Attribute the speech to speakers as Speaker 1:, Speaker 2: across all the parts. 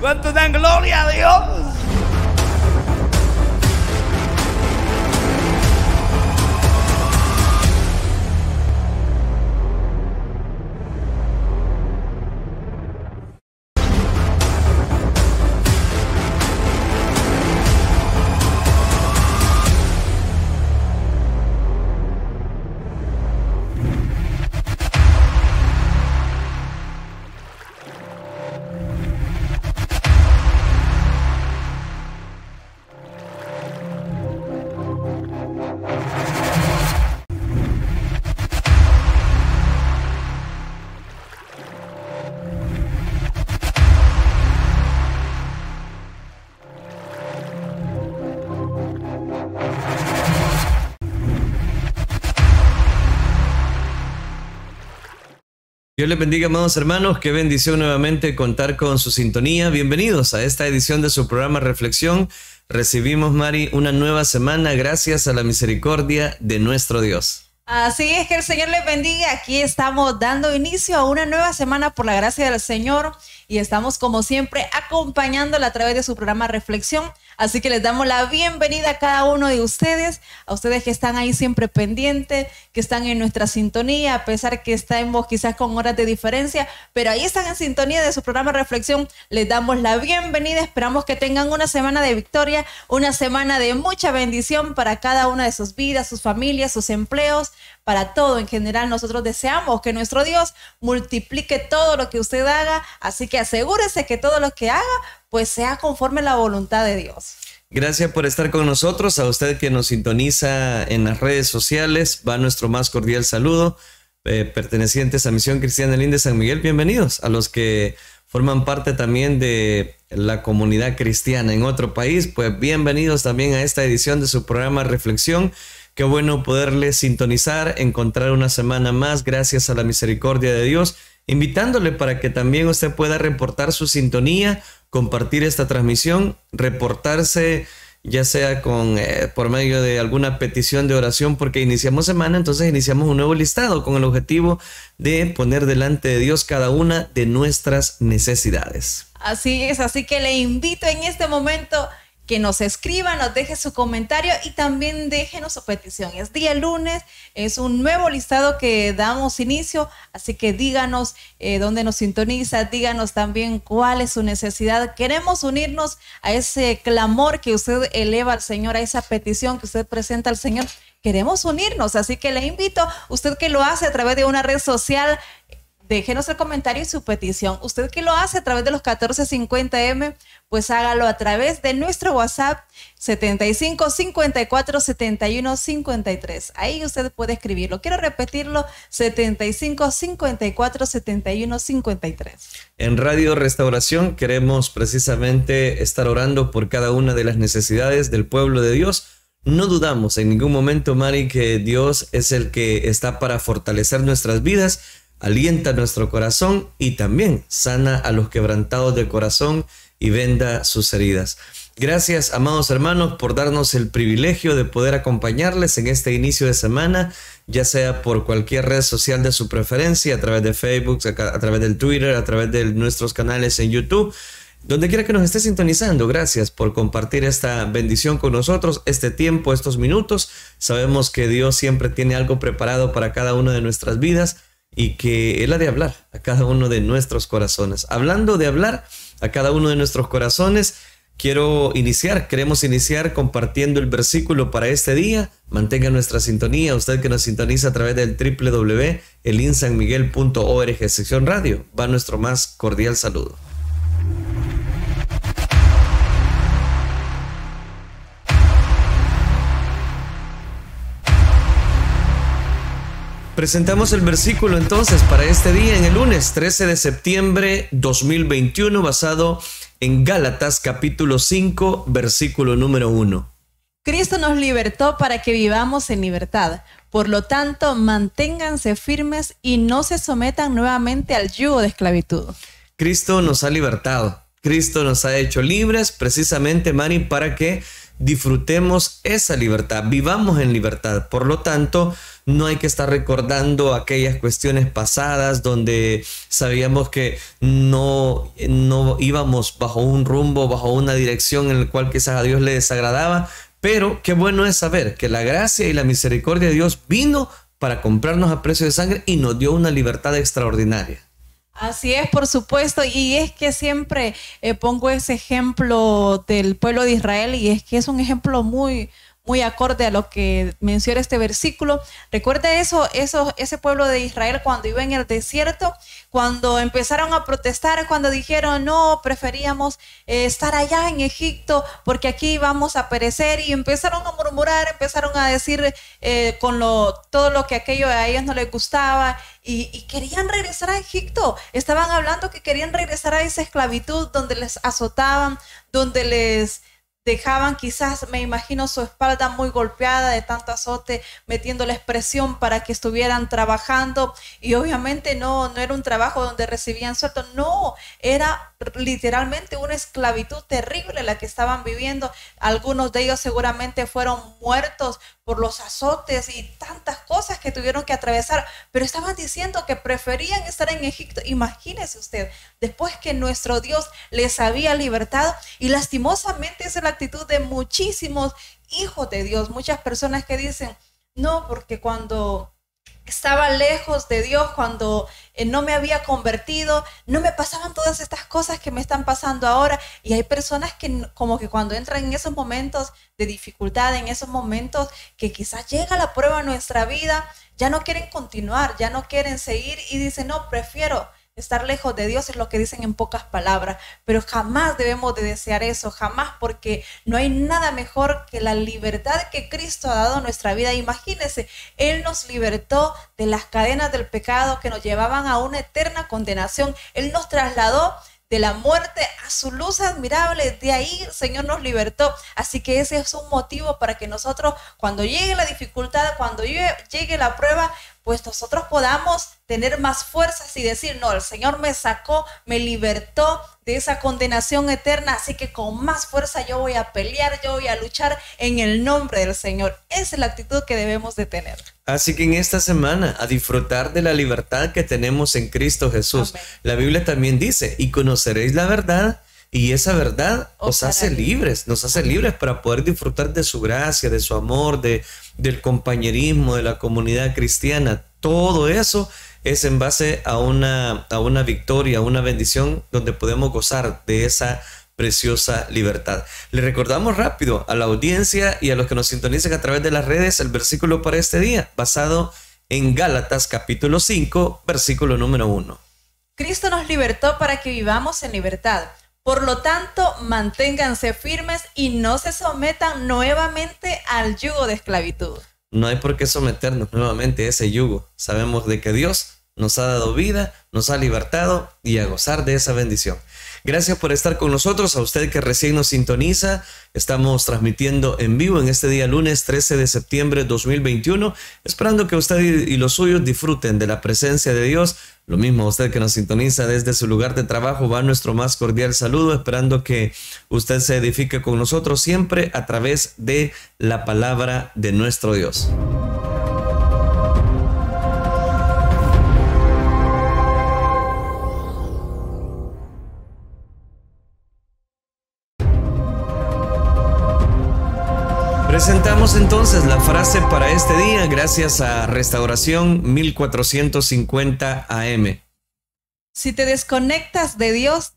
Speaker 1: ¿Cuántos dan gloria a Dios?
Speaker 2: Dios les bendiga, amados hermanos. Qué bendición nuevamente contar con su sintonía. Bienvenidos a esta edición de su programa Reflexión. Recibimos, Mari, una nueva semana gracias a la misericordia de nuestro Dios.
Speaker 3: Así es, que el Señor les bendiga. Aquí estamos dando inicio a una nueva semana por la gracia del Señor y estamos como siempre acompañándola a través de su programa Reflexión. Así que les damos la bienvenida a cada uno de ustedes, a ustedes que están ahí siempre pendientes, que están en nuestra sintonía, a pesar que estamos quizás con horas de diferencia, pero ahí están en sintonía de su programa Reflexión. Les damos la bienvenida, esperamos que tengan una semana de victoria, una semana de mucha bendición para cada una de sus vidas, sus familias, sus empleos, para todo en general. Nosotros deseamos que nuestro Dios multiplique todo lo que usted haga, así que asegúrese que todo lo que haga pues sea conforme a la voluntad de Dios.
Speaker 2: Gracias por estar con nosotros. A usted que nos sintoniza en las redes sociales, va nuestro más cordial saludo. Pertenecientes a Misión Cristiana Linde San Miguel, bienvenidos. A los que forman parte también de la comunidad cristiana en otro país, pues bienvenidos también a esta edición de su programa Reflexión. Qué bueno poderle sintonizar, encontrar una semana más gracias a la misericordia de Dios, invitándole para que también usted pueda reportar su sintonía, compartir esta transmisión, reportarse ya sea por medio de alguna petición de oración, porque iniciamos semana, entonces iniciamos un nuevo listado con el objetivo de poner delante de Dios cada una de nuestras necesidades.
Speaker 3: Así es, así que le invito en este momento que nos escriba, nos deje su comentario y también déjenos su petición. Es día lunes, es un nuevo listado que damos inicio, así que díganos dónde nos sintoniza, díganos también cuál es su necesidad. Queremos unirnos a ese clamor que usted eleva al Señor, a esa petición que usted presenta al Señor. Queremos unirnos, así que le invito, usted que lo hace a través de una red social, déjenos el comentario y su petición. Usted que lo hace a través de los 1450M, pues hágalo a través de nuestro WhatsApp 75 54 71 53. Ahí usted puede escribirlo. Quiero repetirlo, 75 54 71 53.
Speaker 2: En Radio Restauración queremos precisamente estar orando por cada una de las necesidades del pueblo de Dios. No dudamos en ningún momento, Mari, que Dios es el que está para fortalecer nuestras vidas, alienta nuestro corazón y también sana a los quebrantados de corazón y venda sus heridas. Gracias, amados hermanos, por darnos el privilegio de poder acompañarles en este inicio de semana, ya sea por cualquier red social de su preferencia, a través de Facebook, a través del Twitter, a través de nuestros canales en YouTube, donde quiera que nos esté sintonizando. Gracias por compartir esta bendición con nosotros, este tiempo, estos minutos. Sabemos que Dios siempre tiene algo preparado para cada una de nuestras vidas y que Él ha de hablar a cada uno de nuestros corazones. Hablando de hablar a cada uno de nuestros corazones, queremos iniciar compartiendo el versículo para este día. Mantenga nuestra sintonía, usted que nos sintoniza a través del www.elinsanmiguel.org, sección radio. Va nuestro más cordial saludo. Presentamos el versículo entonces para este día en el lunes 13 de septiembre 2021, basado en Gálatas capítulo 5, versículo número 1.
Speaker 3: Cristo nos libertó para que vivamos en libertad. Por lo tanto, manténganse firmes y no se sometan nuevamente al yugo de esclavitud.
Speaker 2: Cristo nos ha libertado. Cristo nos ha hecho libres precisamente, Mari, para que disfrutemos esa libertad, vivamos en libertad. Por lo tanto, no hay que estar recordando aquellas cuestiones pasadas donde sabíamos que no íbamos bajo un rumbo, bajo una dirección en la cual quizás a Dios le desagradaba. Pero qué bueno es saber que la gracia y la misericordia de Dios vino para comprarnos a precio de sangre y nos dio una libertad extraordinaria.
Speaker 3: Así es, por supuesto, y es que siempre pongo ese ejemplo del pueblo de Israel, y es que es un ejemplo muy acorde a lo que menciona este versículo. Recuerda ese pueblo de Israel cuando iba en el desierto, cuando empezaron a protestar, cuando dijeron no, preferíamos estar allá en Egipto porque aquí vamos a perecer, y empezaron a murmurar, empezaron a decir todo lo que aquello a ellos no les gustaba, y querían regresar a Egipto. Estaban hablando que querían regresar a esa esclavitud donde les azotaban, donde les dejaban quizás, me imagino, su espalda muy golpeada de tanto azote, metiéndoles presión para que estuvieran trabajando, y obviamente no era un trabajo donde recibían sueldo, no, era literalmente una esclavitud terrible la que estaban viviendo. Algunos de ellos seguramente fueron muertos por los azotes y tantas cosas que tuvieron que atravesar, pero estaban diciendo que preferían estar en Egipto. Imagínese usted, después que nuestro Dios les había libertado, y lastimosamente esa es la actitud de muchísimos hijos de Dios, muchas personas que dicen, no, porque cuando estaba lejos de Dios, cuando no me había convertido, no me pasaban todas estas cosas que me están pasando ahora. Y hay personas que como que cuando entran en esos momentos de dificultad, en esos momentos que quizás llega la prueba en nuestra vida, ya no quieren continuar, ya no quieren seguir, y dicen, no, prefiero estar lejos de Dios, es lo que dicen en pocas palabras, pero jamás debemos de desear eso, jamás, porque no hay nada mejor que la libertad que Cristo ha dado a nuestra vida. Imagínense, Él nos libertó de las cadenas del pecado que nos llevaban a una eterna condenación. Él nos trasladó de la muerte a su luz admirable. De ahí el Señor nos libertó. Así que ese es un motivo para que nosotros, cuando llegue la dificultad, cuando llegue la prueba, pues nosotros podamos tener más fuerzas y decir, no, el Señor me sacó, me libertó de esa condenación eterna, así que con más fuerza yo voy a pelear, yo voy a luchar en el nombre del Señor. Esa es la actitud que debemos de tener.
Speaker 2: Así que en esta semana, a disfrutar de la libertad que tenemos en Cristo Jesús. Amén. La Biblia también dice, y conoceréis la verdad, y esa verdad os hace libres, nos hace libres para poder disfrutar de su gracia, de su amor, del compañerismo, de la comunidad cristiana. Todo eso es en base a una victoria, a una bendición donde podemos gozar de esa preciosa libertad. Le recordamos rápido a la audiencia y a los que nos sintonizan a través de las redes el versículo para este día, basado en Gálatas capítulo 5, versículo número 1.
Speaker 3: Cristo nos libertó para que vivamos en libertad. Por lo tanto, manténganse firmes y no se sometan nuevamente al yugo de esclavitud.
Speaker 2: No hay por qué someternos nuevamente a ese yugo. Sabemos de que Dios nos ha dado vida, nos ha libertado, y a gozar de esa bendición. Gracias por estar con nosotros. A usted que recién nos sintoniza, estamos transmitiendo en vivo en este día lunes 13 de septiembre de 2021, esperando que usted y los suyos disfruten de la presencia de Dios. Lo mismo a usted que nos sintoniza desde su lugar de trabajo, va nuestro más cordial saludo, esperando que usted se edifique con nosotros siempre a través de la palabra de nuestro Dios. Presentamos entonces la frase para este día gracias a Restauración 1450 AM.
Speaker 3: Si te desconectas de Dios,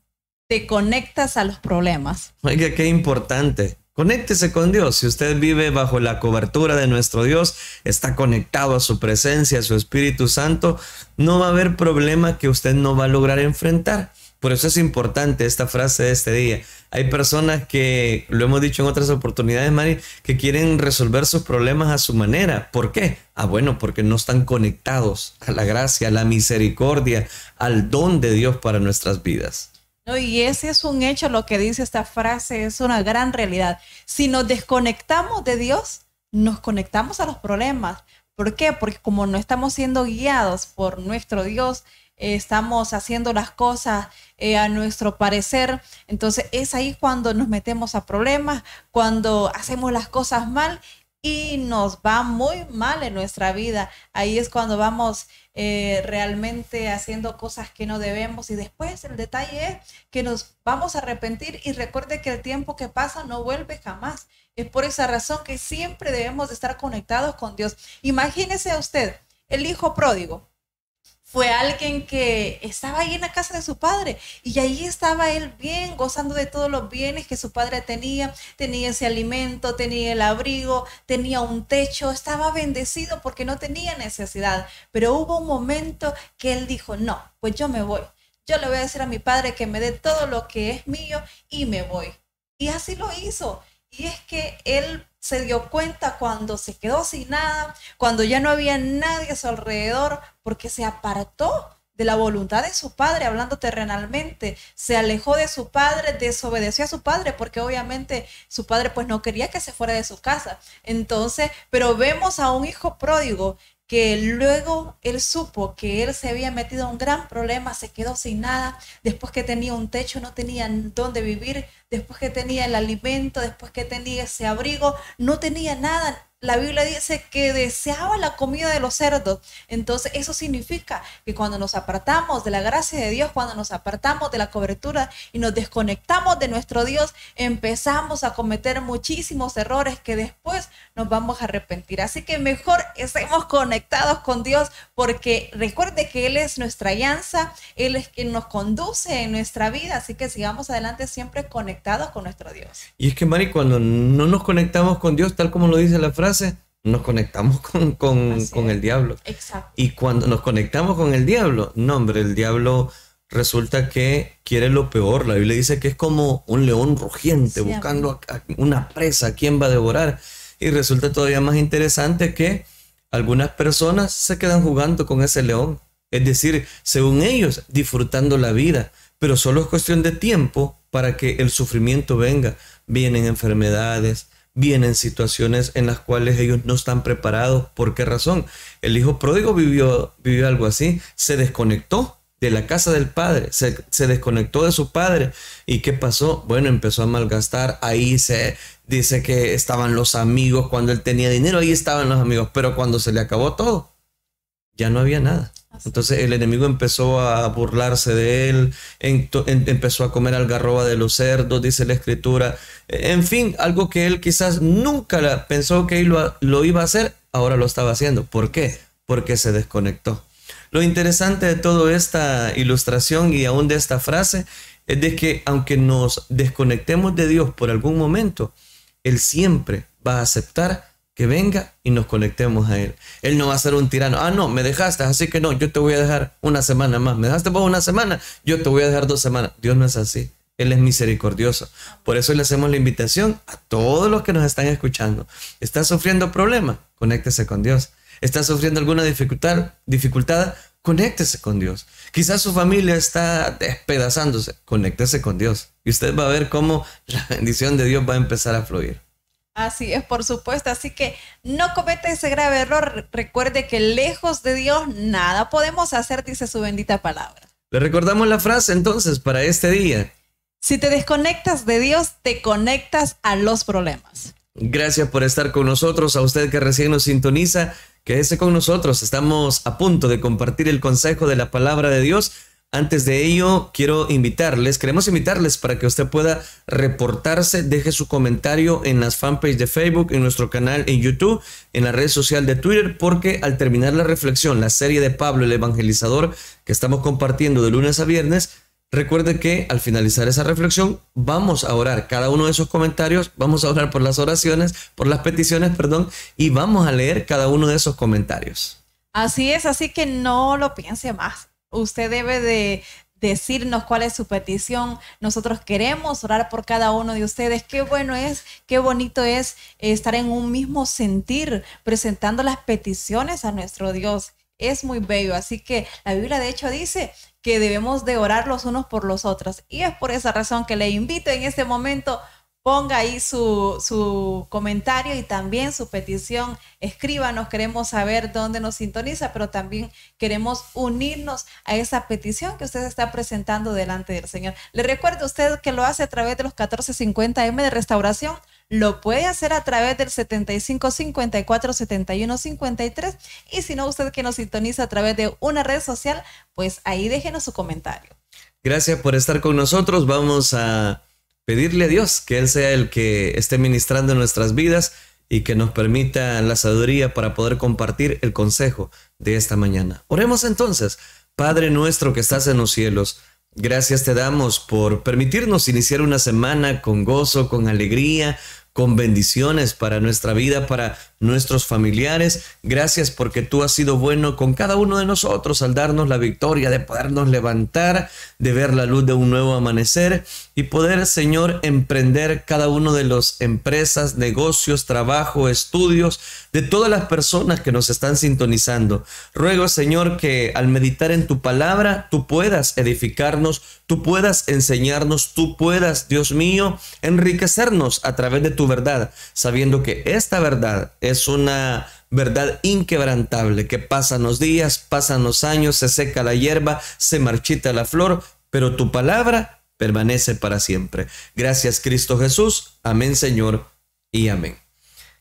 Speaker 3: te conectas a los problemas.
Speaker 2: Oiga, qué importante. Conéctese con Dios. Si usted vive bajo la cobertura de nuestro Dios, está conectado a su presencia, a su Espíritu Santo, no va a haber problema que usted no va a lograr enfrentar. Por eso es importante esta frase de este día. Hay personas que, lo hemos dicho en otras oportunidades, Mari, que quieren resolver sus problemas a su manera. ¿Por qué? Bueno, porque no están conectados a la gracia, a la misericordia, al don de Dios para nuestras vidas.
Speaker 3: No, y ese es un hecho, lo que dice esta frase, es una gran realidad. Si nos desconectamos de Dios, nos conectamos a los problemas. ¿Por qué? Porque como no estamos siendo guiados por nuestro Dios, estamos haciendo las cosas a nuestro parecer, entonces es ahí cuando nos metemos a problemas, cuando hacemos las cosas mal, y nos va muy mal en nuestra vida. Ahí es cuando vamos realmente haciendo cosas que no debemos, y después el detalle es que nos vamos a arrepentir, y recuerde que el tiempo que pasa no vuelve jamás. Es por esa razón que siempre debemos de estar conectados con Dios. Imagínese usted, el hijo pródigo fue alguien que estaba ahí en la casa de su padre, y ahí estaba él bien, gozando de todos los bienes que su padre tenía. Tenía ese alimento, tenía el abrigo, tenía un techo, estaba bendecido porque no tenía necesidad. Pero hubo un momento que él dijo, no, pues yo me voy. Yo le voy a decir a mi padre que me dé todo lo que es mío y me voy. Y así lo hizo. Y es que él se dio cuenta cuando se quedó sin nada, cuando ya no había nadie a su alrededor, porque se apartó de la voluntad de su padre, hablando terrenalmente. Se alejó de su padre, desobedeció a su padre, porque obviamente su padre pues no quería que se fuera de su casa. Entonces, pero vemos a un hijo pródigo que luego él supo que él se había metido en un gran problema, se quedó sin nada, después que tenía un techo no tenía dónde vivir, después que tenía el alimento, después que tenía ese abrigo, no tenía nada. La Biblia dice que deseaba la comida de los cerdos. Entonces eso significa que cuando nos apartamos de la gracia de Dios, cuando nos apartamos de la cobertura y nos desconectamos de nuestro Dios, empezamos a cometer muchísimos errores que después nos vamos a arrepentir. Así que mejor estemos conectados con Dios, porque recuerde que Él es nuestra alianza, Él es quien nos conduce en nuestra vida. Así que sigamos adelante siempre conectados con nuestro Dios.
Speaker 2: Y es que, Mari, cuando no nos conectamos con Dios, tal como lo dice la frase, nos conectamos con el diablo.
Speaker 3: Exacto.
Speaker 2: Y cuando nos conectamos con el diablo, no, hombre, el diablo resulta que quiere lo peor. La Biblia dice que es como un león rugiente,
Speaker 3: Sí,
Speaker 2: buscando a una presa, a quien va a devorar. Y resulta todavía más interesante que algunas personas se quedan jugando con ese león. Es decir, según ellos, disfrutando la vida. Pero solo es cuestión de tiempo para que el sufrimiento venga. Vienen enfermedades, vienen situaciones en las cuales ellos no están preparados. ¿Por qué razón? El hijo pródigo vivió algo así. Se desconectó de la casa del padre, se desconectó de su padre. ¿Y qué pasó? Bueno, empezó a malgastar. Ahí se dice que estaban los amigos. Cuando él tenía dinero, ahí estaban los amigos. Pero cuando se le acabó todo, ya no había nada. Entonces el enemigo empezó a burlarse de él, empezó a comer algarroba de los cerdos, dice la escritura. En fin, algo que él quizás nunca pensó que él lo iba a hacer, ahora lo estaba haciendo. ¿Por qué? Porque se desconectó. Lo interesante de toda esta ilustración y aún de esta frase es de que aunque nos desconectemos de Dios por algún momento, Él siempre va a aceptar que venga y nos conectemos a Él. Él no va a ser un tirano. Ah, no, me dejaste, así que no, yo te voy a dejar una semana más. Me dejaste por una semana, yo te voy a dejar 2 semanas. Dios no es así. Él es misericordioso. Por eso le hacemos la invitación a todos los que nos están escuchando. ¿Estás sufriendo problemas? Conéctese con Dios. ¿Estás sufriendo alguna dificultad? Conéctese con Dios. Quizás su familia está despedazándose. Conéctese con Dios. Y usted va a ver cómo la bendición de Dios va a empezar a fluir.
Speaker 3: Así es, por supuesto. Así que no cometa ese grave error. Recuerde que lejos de Dios nada podemos hacer, dice su bendita palabra.
Speaker 2: Le recordamos la frase entonces para este día.
Speaker 3: Si te desconectas de Dios, te conectas a los problemas.
Speaker 2: Gracias por estar con nosotros. A usted que recién nos sintoniza, quédese con nosotros. Estamos a punto de compartir el consejo de la palabra de Dios. Antes de ello, queremos invitarles para que usted pueda reportarse, deje su comentario en las fanpages de Facebook, en nuestro canal en YouTube, en la red social de Twitter, porque al terminar la reflexión, la serie de Pablo el Evangelizador que estamos compartiendo de lunes a viernes, recuerde que al finalizar esa reflexión vamos a orar cada uno de esos comentarios, vamos a orar por las oraciones, por las peticiones, y vamos a leer cada uno de esos comentarios.
Speaker 3: Así es, así que no lo piense más. Usted debe de decirnos cuál es su petición. Nosotros queremos orar por cada uno de ustedes. Qué bueno es, qué bonito es estar en un mismo sentir, presentando las peticiones a nuestro Dios. Es muy bello. Así que la Biblia de hecho dice que debemos de orar los unos por los otros. Y es por esa razón que le invito en este momento, ponga ahí su comentario y también su petición. Escríbanos, queremos saber dónde nos sintoniza, pero también queremos unirnos a esa petición que usted está presentando delante del Señor. Le recuerdo a usted que lo hace a través de los 1450 AM de Restauración. lo puede hacer a través del 75 54 71 53. Y si no, usted que nos sintoniza a través de una red social, pues ahí déjenos su comentario.
Speaker 2: Gracias por estar con nosotros. Vamos a pedirle a Dios que Él sea el que esté ministrando en nuestras vidas y que nos permita la sabiduría para poder compartir el consejo de esta mañana. Oremos entonces. Padre nuestro que estás en los cielos, gracias te damos por permitirnos iniciar una semana con gozo, con alegría, con bendiciones para nuestra vida, para nuestros familiares. Gracias porque tú has sido bueno con cada uno de nosotros al darnos la victoria de podernos levantar, de ver la luz de un nuevo amanecer y poder, Señor, emprender cada uno de las empresas, negocios, trabajo, estudios, de todas las personas que nos están sintonizando. Ruego, Señor, que al meditar en tu palabra, tú puedas edificarnos, tú puedas enseñarnos, tú puedas, Dios mío, enriquecernos a través de tu verdad, sabiendo que esta verdad es una verdad inquebrantable, que pasan los días, pasan los años, se seca la hierba, se marchita la flor, pero tu palabra permanece para siempre. Gracias, Cristo Jesús. Amén, Señor, y amén.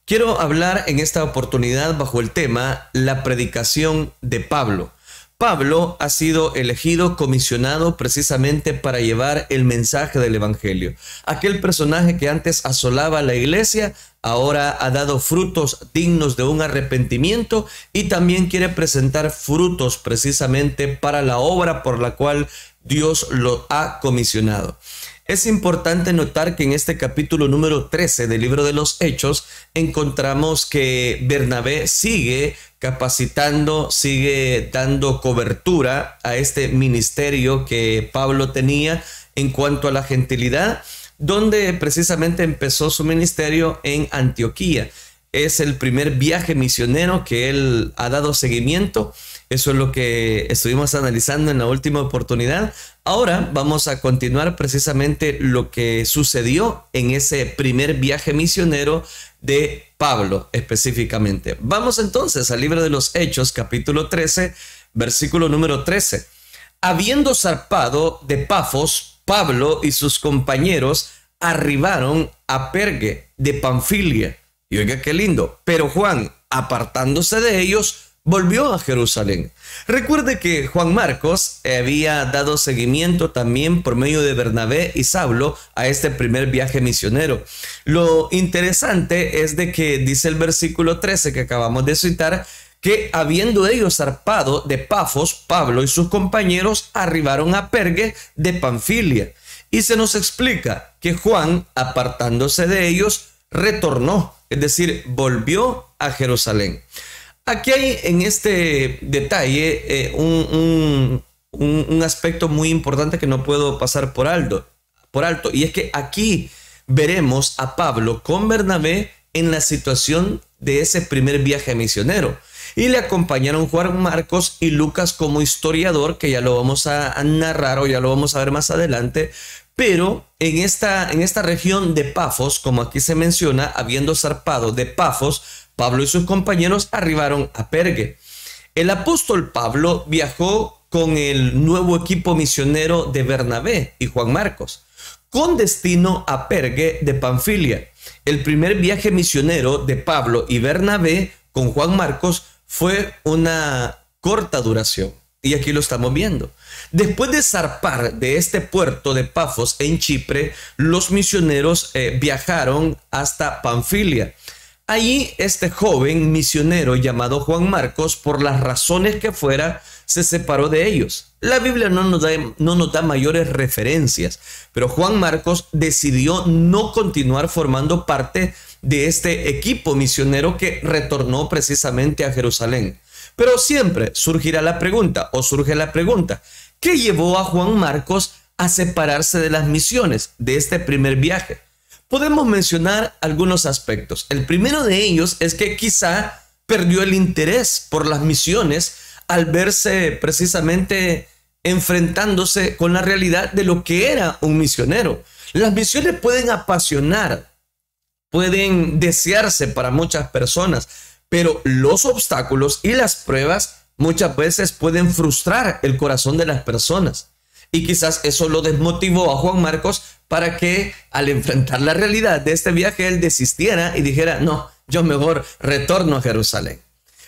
Speaker 2: Quiero hablar en esta oportunidad bajo el tema la predicación de Pablo. Pablo ha sido elegido, comisionado precisamente para llevar el mensaje del evangelio. Aquel personaje que antes asolaba la iglesia, ahora ha dado frutos dignos de un arrepentimiento y también quiere presentar frutos precisamente para la obra por la cual Dios lo ha comisionado. Es importante notar que en este capítulo número 13 del libro de los Hechos encontramos que Bernabé sigue capacitando, sigue dando cobertura a este ministerio que Pablo tenía en cuanto a la gentilidad, donde precisamente empezó su ministerio en Antioquía. Es el primer viaje misionero que él ha dado seguimiento. Eso es lo que estuvimos analizando en la última oportunidad. Ahora vamos a continuar precisamente lo que sucedió en ese primer viaje misionero de Pablo específicamente. Vamos entonces al libro de los Hechos, capítulo 13, versículo número 13. Habiendo zarpado de Pafos, Pablo y sus compañeros arribaron a Perge de Panfilia. Y oiga qué lindo. Pero Juan, apartándose de ellos, volvió a Jerusalén. Recuerde que Juan Marcos había dado seguimiento también por medio de Bernabé y Saulo a este primer viaje misionero. Lo interesante es de que dice el versículo 13 que acabamos de citar, que habiendo ellos zarpado de Pafos, Pablo y sus compañeros arribaron a Perge de Panfilia. Y se nos explica que Juan, apartándose de ellos, retornó, es decir, volvió a Jerusalén. Aquí hay en este detalle un aspecto muy importante que no puedo pasar por alto, y es que aquí veremos a Pablo con Bernabé en la situación de ese primer viaje misionero. Y le acompañaron Juan Marcos y Lucas como historiador, que ya lo vamos a narrar o ya lo vamos a ver más adelante. Pero en esta región de Pafos, como aquí se menciona, habiendo zarpado de Pafos, Pablo y sus compañeros arribaron a Perge. El apóstol Pablo viajó con el nuevo equipo misionero de Bernabé y Juan Marcos, con destino a Perge de Panfilia. El primer viaje misionero de Pablo y Bernabé con Juan Marcos fue una corta duración. Y aquí lo estamos viendo. Después de zarpar de este puerto de Pafos en Chipre, los misioneros viajaron hasta Panfilia. Allí este joven misionero llamado Juan Marcos, por las razones que fuera, se separó de ellos. La Biblia no nos da mayores referencias, pero Juan Marcos decidió no continuar formando parte de este equipo misionero que retornó precisamente a Jerusalén. Pero siempre surge la pregunta, ¿qué llevó a Juan Marcos a separarse de las misiones de este primer viaje? Podemos mencionar algunos aspectos. El primero de ellos es que quizá perdió el interés por las misiones al verse precisamente enfrentándose con la realidad de lo que era un misionero. Las misiones pueden apasionar, pueden desearse para muchas personas, pero los obstáculos y las pruebas muchas veces pueden frustrar el corazón de las personas. Y quizás eso lo desmotivó a Juan Marcos para que al enfrentar la realidad de este viaje él desistiera y dijera, no, yo mejor retorno a Jerusalén.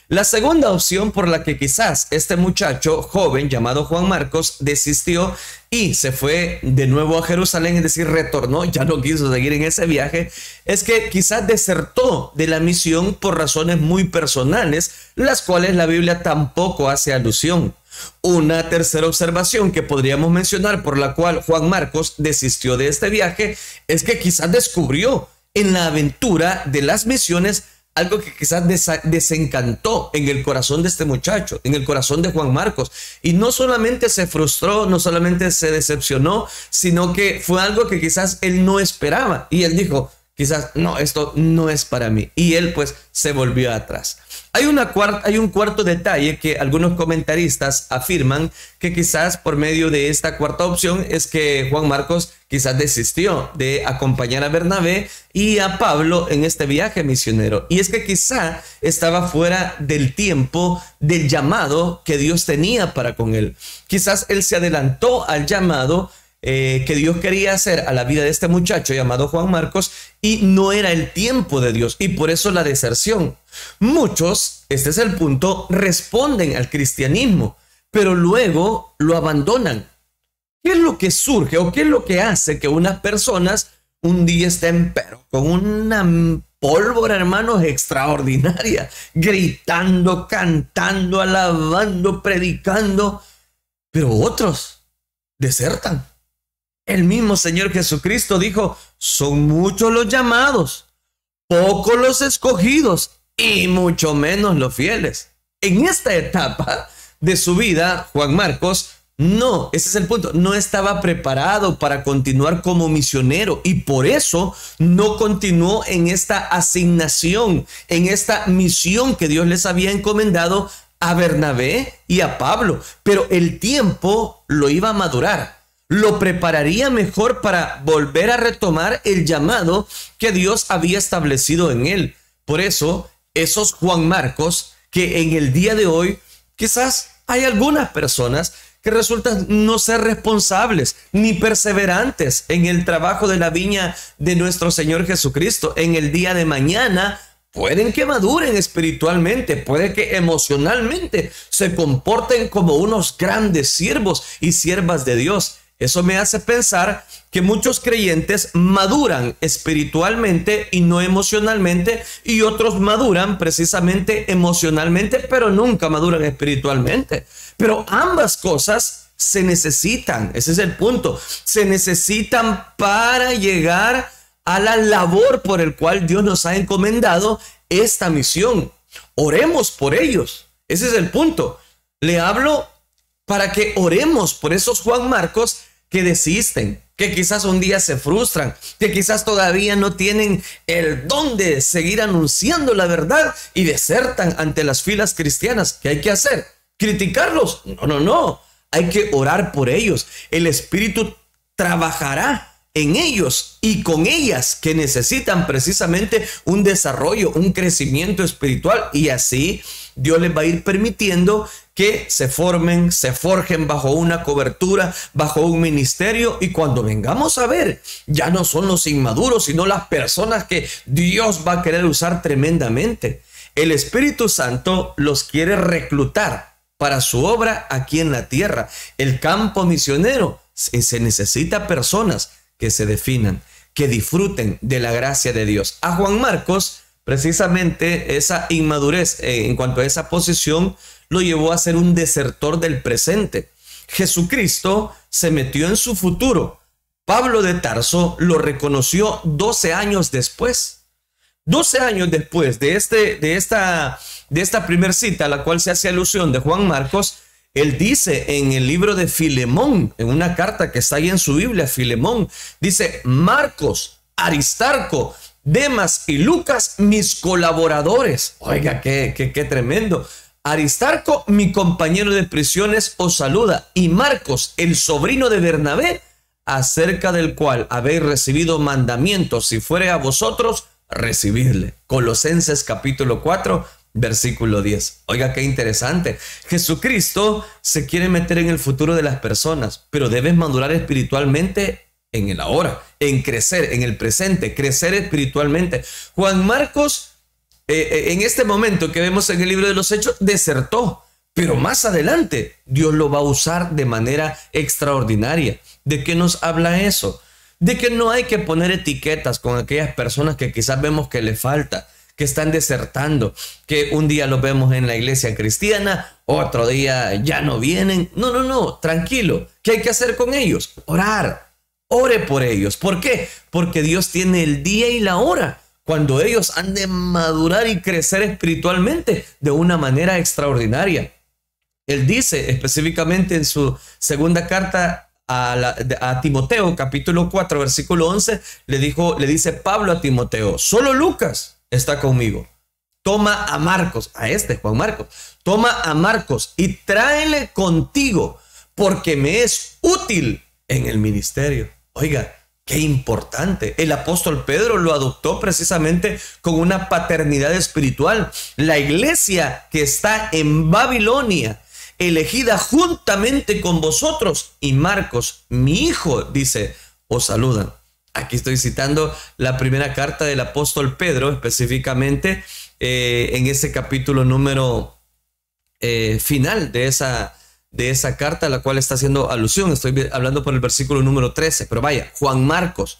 Speaker 2: La segunda opción por la que quizás este muchacho joven llamado Juan Marcos desistió y se fue de nuevo a Jerusalén, es decir, retornó, ya no quiso seguir en ese viaje, es que quizás desertó de la misión por razones muy personales, las cuales la Biblia tampoco hace alusión. Una tercera observación que podríamos mencionar por la cual Juan Marcos desistió de este viaje es que quizás descubrió en la aventura de las misiones algo que quizás desencantó en el corazón de este muchacho, en el corazón de Juan Marcos. Y no solamente se frustró, no solamente se decepcionó, sino que fue algo que quizás él no esperaba. Y él dijo, quizás, no, esto no es para mí. Y él pues se volvió atrás. Hay un cuarto detalle que algunos comentaristas afirman que quizás por medio de esta cuarta opción es que Juan Marcos quizás desistió de acompañar a Bernabé y a Pablo en este viaje misionero. Y es que quizá estaba fuera del tiempo del llamado que Dios tenía para con él. Quizás él se adelantó al llamado que Dios quería hacer a la vida de este muchacho llamado Juan Marcos y no era el tiempo de Dios y por eso la deserción. Muchos, este es el punto, responden al cristianismo, pero luego lo abandonan. ¿Qué es lo que surge o qué es lo que hace que unas personas un día estén pero con una pólvora, hermanos, extraordinaria, gritando, cantando, alabando, predicando, pero otros desertan? El mismo Señor Jesucristo dijo, son muchos los llamados, pocos los escogidos y mucho menos los fieles. En esta etapa de su vida, Juan Marcos, no, ese es el punto, no estaba preparado para continuar como misionero y por eso no continuó en esta asignación, en esta misión que Dios les había encomendado a Bernabé y a Pablo. Pero el tiempo lo iba a madurar. Lo prepararía mejor para volver a retomar el llamado que Dios había establecido en él. Por eso, esos Juan Marcos, que en el día de hoy, quizás hay algunas personas que resultan no ser responsables ni perseverantes en el trabajo de la viña de nuestro Señor Jesucristo. En el día de mañana, pueden que maduren espiritualmente, puede que emocionalmente se comporten como unos grandes siervos y siervas de Dios. Eso me hace pensar que muchos creyentes maduran espiritualmente y no emocionalmente, y otros maduran precisamente emocionalmente, pero nunca maduran espiritualmente. Pero ambas cosas se necesitan, ese es el punto, se necesitan para llegar a la labor por el cual Dios nos ha encomendado esta misión. Oremos por ellos, ese es el punto. Le hablo para que oremos por esos Juan Marcos que desisten, que quizás un día se frustran, que quizás todavía no tienen el don de seguir anunciando la verdad y desertan ante las filas cristianas. ¿Qué hay que hacer? ¿Criticarlos? No. Hay que orar por ellos. El Espíritu trabajará en ellos y con ellas que necesitan precisamente un desarrollo, un crecimiento espiritual, y así Dios les va a ir permitiendo que se formen, se forjen bajo una cobertura, bajo un ministerio, y cuando vengamos a ver, ya no son los inmaduros, sino las personas que Dios va a querer usar tremendamente. El Espíritu Santo los quiere reclutar para su obra aquí en la tierra. El campo misionero se necesita personas que se definan, que disfruten de la gracia de Dios. A Juan Marcos, precisamente esa inmadurez en cuanto a esa posición lo llevó a ser un desertor del presente. Jesucristo se metió en su futuro. Pablo de Tarso lo reconoció 12 años después. 12 años después de esta primera cita a la cual se hace alusión de Juan Marcos, él dice en el libro de Filemón, en una carta que está ahí en su Biblia, Filemón, dice: Marcos, Aristarco, Demas y Lucas, mis colaboradores. Oiga, qué tremendo. Aristarco, mi compañero de prisiones, os saluda, y Marcos, el sobrino de Bernabé, acerca del cual habéis recibido mandamientos, si fuere a vosotros, recibidle. Colosenses capítulo 4, versículo 10. Oiga, qué interesante. Jesucristo se quiere meter en el futuro de las personas, pero debes madurar espiritualmente en el ahora, en crecer, en el presente, crecer espiritualmente. Juan Marcos, en este momento que vemos en el libro de los Hechos, desertó, pero más adelante Dios lo va a usar de manera extraordinaria. ¿De qué nos habla eso? De que no hay que poner etiquetas con aquellas personas que quizás vemos que le falta, que están desertando, que un día los vemos en la iglesia cristiana, otro día ya no vienen. No, tranquilo. ¿Qué hay que hacer con ellos? Orar. Ore por ellos. ¿Por qué? Porque Dios tiene el día y la hora cuando ellos han de madurar y crecer espiritualmente de una manera extraordinaria. Él dice específicamente en su segunda carta a Timoteo, capítulo 4, versículo 11, le dice Pablo a Timoteo: solo Lucas está conmigo. Toma a Marcos, a Juan Marcos, toma a Marcos y tráele contigo, porque me es útil en el ministerio. Oiga, qué importante. El apóstol Pedro lo adoptó precisamente con una paternidad espiritual. La iglesia que está en Babilonia, elegida juntamente con vosotros, y Marcos, mi hijo, dice, os saludan. Aquí estoy citando la primera carta del apóstol Pedro, específicamente en ese capítulo número final de esa carta a la cual está haciendo alusión. Estoy hablando por el versículo número 13, pero vaya, Juan Marcos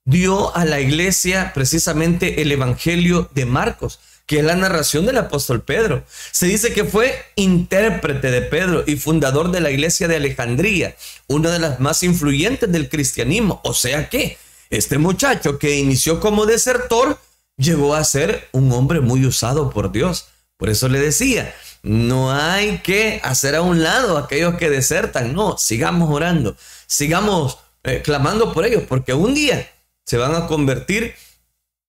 Speaker 2: dio a la iglesia precisamente el evangelio de Marcos, que es la narración del apóstol Pedro. Se dice que fue intérprete de Pedro y fundador de la iglesia de Alejandría, una de las más influyentes del cristianismo. O sea que este muchacho que inició como desertor llegó a ser un hombre muy usado por Dios. Por eso le decía, no hay que hacer a un lado a aquellos que desertan. No, sigamos orando, sigamos clamando por ellos, porque un día se van a convertir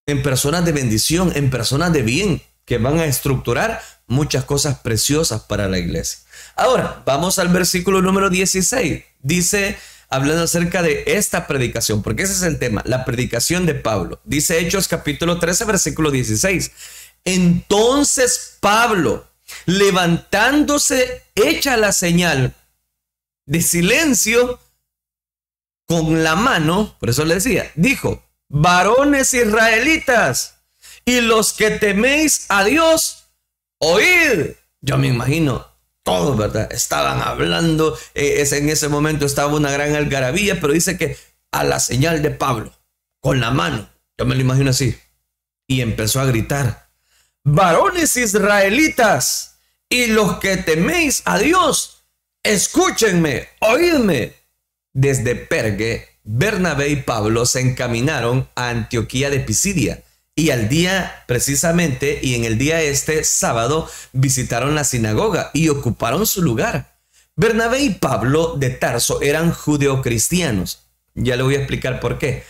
Speaker 2: en personas de bendición, en personas de bien, que van a estructurar muchas cosas preciosas para la iglesia. Ahora, vamos al versículo número 16. Dice, hablando acerca de esta predicación, porque ese es el tema, la predicación de Pablo. Dice Hechos capítulo 13, versículo 16. Entonces Pablo, levantándose, echa la señal de silencio con la mano, por eso le decía, dijo: varones israelitas y los que teméis a Dios, oíd. Yo me imagino todos, ¿verdad? Estaban hablando, en ese momento estaba una gran algarabía, pero dice que a la señal de Pablo, con la mano, yo me lo imagino así, y empezó a gritar: varones israelitas y los que teméis a Dios, escúchenme, oídme. Desde Perge, Bernabé y Pablo se encaminaron a Antioquía de Pisidia, y al día precisamente, y en el día sábado, visitaron la sinagoga y ocuparon su lugar. Bernabé y Pablo de Tarso eran judeocristianos. Ya le voy a explicar por qué.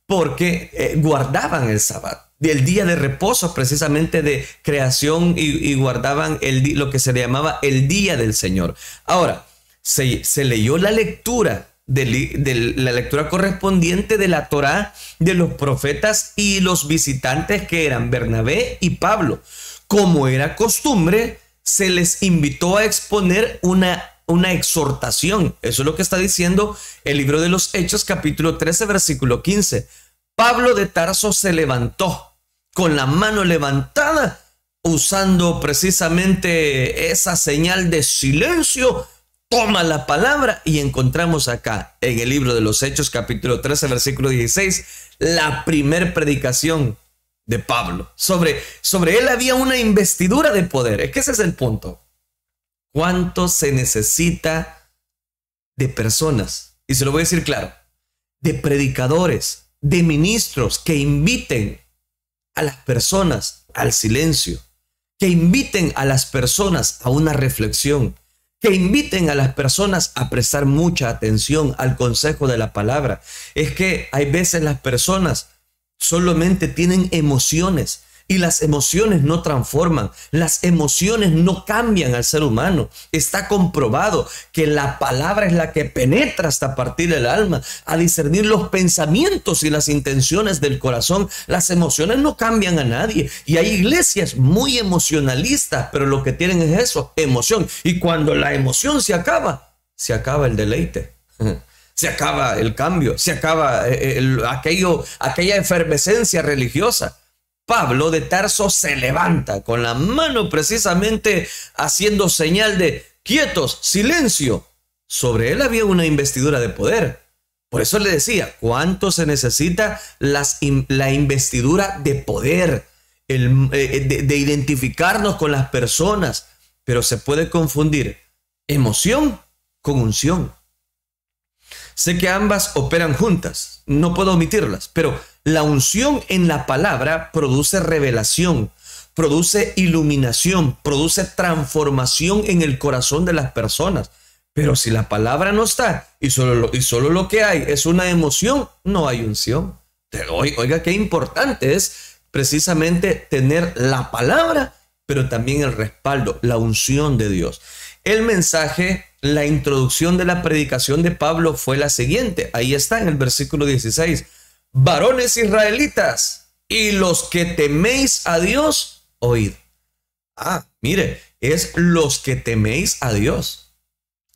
Speaker 2: Porque guardaban el sábado, el día de reposo precisamente de creación, y guardaban lo que se le llamaba el día del Señor. Ahora, se leyó la lectura de la lectura correspondiente de la Torá, de los profetas y los visitantes que eran Bernabé y Pablo. Como era costumbre, se les invitó a exponer una exhortación. Eso es lo que está diciendo el libro de los Hechos, capítulo 13, versículo 15. Pablo de Tarso se levantó con la mano levantada, usando precisamente esa señal de silencio. Toma la palabra, y encontramos acá en el libro de los Hechos capítulo 13 versículo 16 la primer predicación de Pablo. Sobre él había una investidura de poder. Es que ese es el punto. ¿Cuánto se necesita de personas? Y se lo voy a decir claro, de predicadores, de ministros que inviten a las personas al silencio, que inviten a las personas a una reflexión, que inviten a las personas a prestar mucha atención al consejo de la palabra. Es que hay veces las personas solamente tienen emociones, y las emociones no transforman, las emociones no cambian al ser humano. Está comprobado que la palabra es la que penetra hasta partir el alma, a discernir los pensamientos y las intenciones del corazón. Las emociones no cambian a nadie, y hay iglesias muy emocionalistas, pero lo que tienen es eso, emoción. Y cuando la emoción se acaba el deleite. Se acaba el cambio, se acaba aquella efervescencia religiosa. Pablo de Tarso se levanta con la mano precisamente haciendo señal de quietos, silencio. Sobre él había una investidura de poder. Por eso le decía, ¿cuánto se necesita la investidura de poder? De identificarnos con las personas. Pero se puede confundir emoción con unción. Sé que ambas operan juntas, no puedo omitirlas, pero la unción en la palabra produce revelación, produce iluminación, produce transformación en el corazón de las personas. Pero si la palabra no está y solo lo que hay es una emoción, no hay unción. Oiga, qué importante es precisamente tener la palabra, pero también el respaldo, la unción de Dios. El mensaje, la introducción de la predicación de Pablo fue la siguiente. Ahí está en el versículo 16. Varones israelitas y los que teméis a Dios, oíd. Mire, es los que teméis a Dios.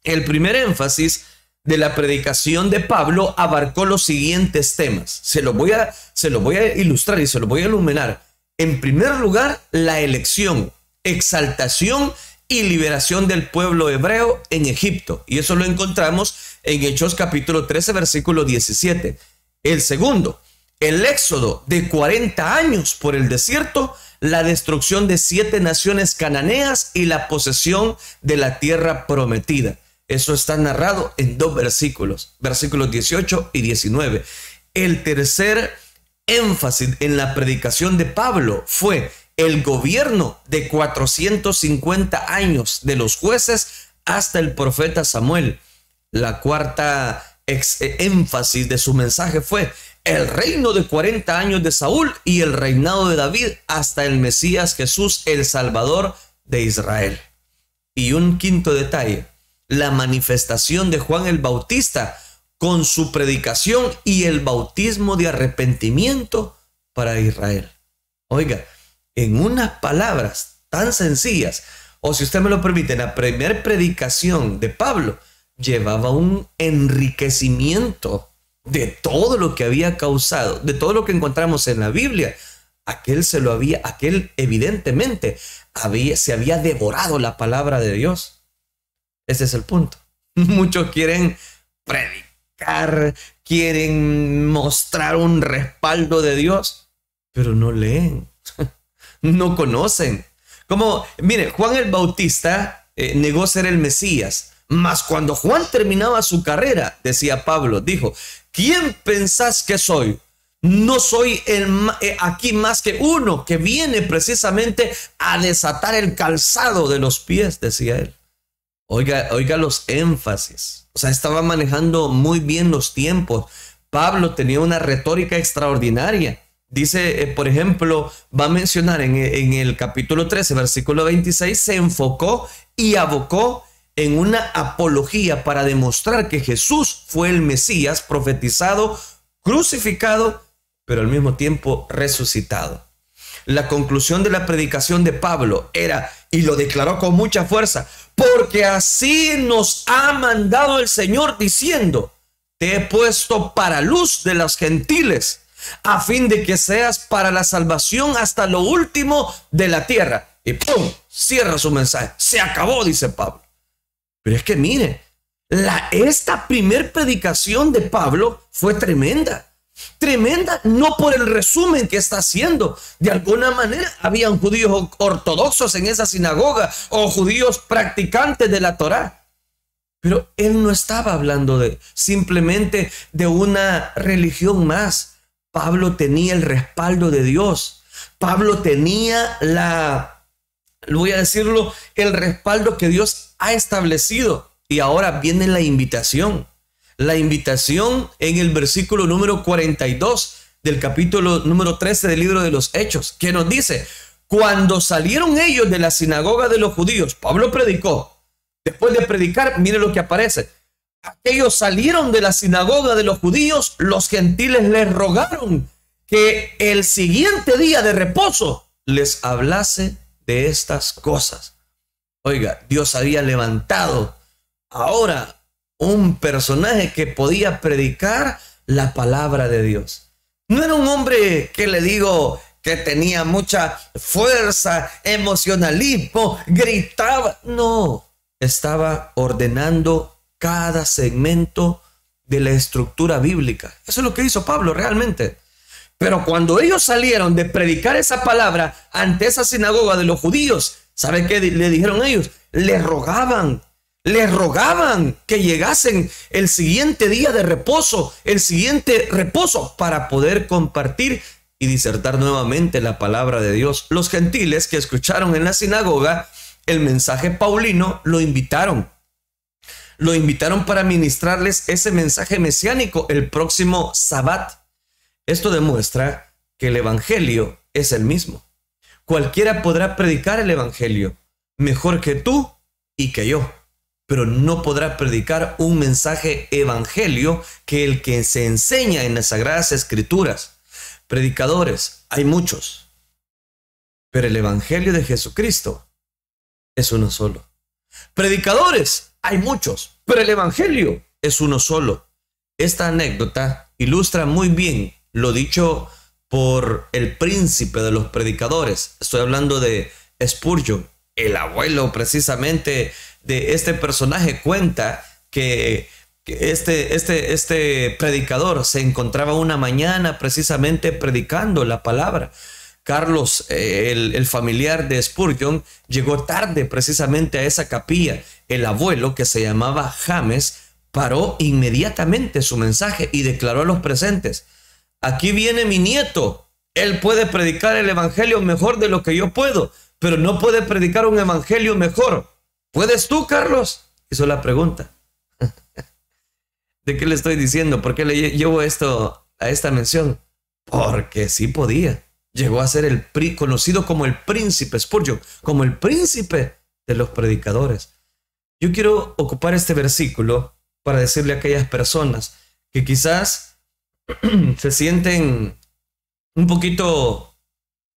Speaker 2: El primer énfasis de la predicación de Pablo abarcó los siguientes temas. Se lo voy a ilustrar y se lo voy a iluminar. En primer lugar, la elección, exaltación y liberación del pueblo hebreo en Egipto. Y eso lo encontramos en Hechos capítulo 13, versículo 17. El segundo, el éxodo de 40 años por el desierto, la destrucción de 7 naciones cananeas y la posesión de la tierra prometida. Eso está narrado en 2 versículos, versículos 18 y 19. El tercer énfasis en la predicación de Pablo fue el gobierno de 450 años de los jueces hasta el profeta Samuel. La cuarta énfasis de su mensaje fue el reino de 40 años de Saúl y el reinado de David hasta el Mesías Jesús, el Salvador de Israel. Y un quinto detalle, la manifestación de Juan el Bautista con su predicación y el bautismo de arrepentimiento para Israel. Oiga, en unas palabras tan sencillas, o si usted me lo permite, la primera predicación de Pablo llevaba un enriquecimiento de todo lo que había causado, de todo lo que encontramos en la Biblia. Aquel evidentemente se había devorado la palabra de Dios. Ese es el punto. Muchos quieren predicar, quieren mostrar un respaldo de Dios, pero no leen. No conocen. Mire, Juan el Bautista negó ser el Mesías, mas cuando Juan terminaba su carrera, decía Pablo, dijo, ¿quién pensás que soy? No soy aquí más que uno que viene precisamente a desatar el calzado de los pies, decía él. Oiga los énfasis. O sea, estaba manejando muy bien los tiempos. Pablo tenía una retórica extraordinaria. Dice, por ejemplo, va a mencionar en el capítulo 13, versículo 26, se enfocó y abocó en una apología para demostrar que Jesús fue el Mesías profetizado, crucificado, pero al mismo tiempo resucitado. La conclusión de la predicación de Pablo era, y lo declaró con mucha fuerza, porque así nos ha mandado el Señor diciendo, te he puesto para luz de los gentiles, a fin de que seas para la salvación hasta lo último de la tierra. Y ¡pum! Cierra su mensaje. Se acabó, dice Pablo. Pero es que mire, esta primer predicación de Pablo fue tremenda. Tremenda, no por el resumen que está haciendo. De alguna manera, habían judíos ortodoxos en esa sinagoga o judíos practicantes de la Torá. Pero él no estaba hablando simplemente de una religión más. Pablo tenía el respaldo de Dios. Pablo tenía el respaldo que Dios ha establecido. Y ahora viene la invitación. La invitación en el versículo número 42 del capítulo número 13 del libro de los Hechos, que nos dice: cuando salieron ellos de la sinagoga de los judíos, Pablo predicó. Después de predicar, mire lo que aparece. Aquellos salieron de la sinagoga de los judíos, los gentiles les rogaron que el siguiente día de reposo les hablase de estas cosas. Oiga, Dios había levantado ahora un personaje que podía predicar la palabra de Dios. No era un hombre que le digo que tenía mucha fuerza, emocionalismo, gritaba. No, estaba ordenando cada segmento de la estructura bíblica. Eso es lo que hizo Pablo realmente. Pero cuando ellos salieron de predicar esa palabra ante esa sinagoga de los judíos, ¿sabe qué le dijeron ellos? Les rogaban que llegasen el siguiente día de reposo, el siguiente reposo, para poder compartir y disertar nuevamente la palabra de Dios. Los gentiles que escucharon en la sinagoga el mensaje paulino lo invitaron para ministrarles ese mensaje mesiánico el próximo Sabbat. Esto demuestra que el evangelio es el mismo. Cualquiera podrá predicar el evangelio mejor que tú y que yo, pero no podrá predicar un mensaje evangelio que el que se enseña en las Sagradas Escrituras. Predicadores hay muchos, pero el evangelio de Jesucristo es uno solo. Predicadores hay muchos, pero el evangelio es uno solo. Esta anécdota ilustra muy bien lo dicho por el príncipe de los predicadores. Estoy hablando de Spurgeon, el abuelo precisamente de este personaje. Cuenta que este predicador se encontraba una mañana precisamente predicando la palabra. Carlos, el familiar de Spurgeon, llegó tarde precisamente a esa capilla. El abuelo, que se llamaba James, paró inmediatamente su mensaje y declaró a los presentes: aquí viene mi nieto, él puede predicar el evangelio mejor de lo que yo puedo, pero no puede predicar un evangelio mejor. ¿Puedes tú, Carlos? Hizo la pregunta. ¿De qué le estoy diciendo? ¿Por qué le llevo esto a esta mención? Porque sí podía. Llegó a ser conocido como el príncipe Spurgeon, como el príncipe de los predicadores. Yo quiero ocupar este versículo para decirle a aquellas personas que quizás se sienten un poquito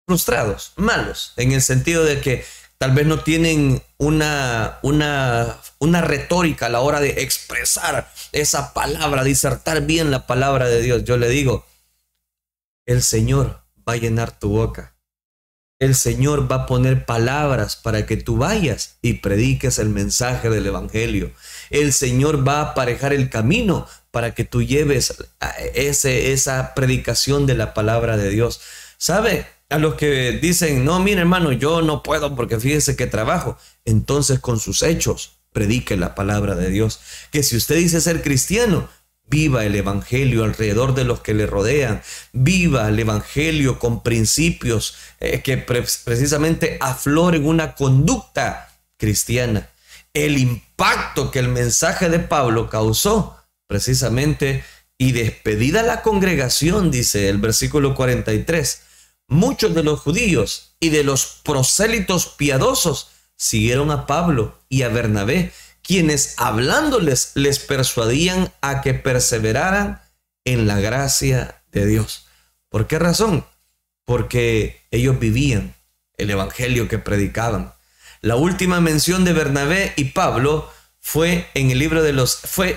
Speaker 2: frustrados, malos, en el sentido de que tal vez no tienen una retórica a la hora de expresar esa palabra, disertar bien la palabra de Dios. Yo le digo, el Señor va a llenar tu boca. El Señor va a poner palabras para que tú vayas y prediques el mensaje del evangelio. El Señor va a aparejar el camino para que tú lleves esa predicación de la palabra de Dios. ¿Sabe? A los que dicen, no, mire hermano, yo no puedo porque fíjese que trabajo. Entonces con sus hechos predique la palabra de Dios. Que si usted dice ser cristiano, viva el evangelio alrededor de los que le rodean. Viva el evangelio con principios que precisamente afloren una conducta cristiana. El impacto que el mensaje de Pablo causó precisamente, y despedida la congregación, dice el versículo 43, muchos de los judíos y de los prosélitos piadosos siguieron a Pablo y a Bernabé, quienes hablándoles les persuadían a que perseveraran en la gracia de Dios. ¿Por qué razón? Porque ellos vivían el evangelio que predicaban. La última mención de Bernabé y Pablo fue en el libro de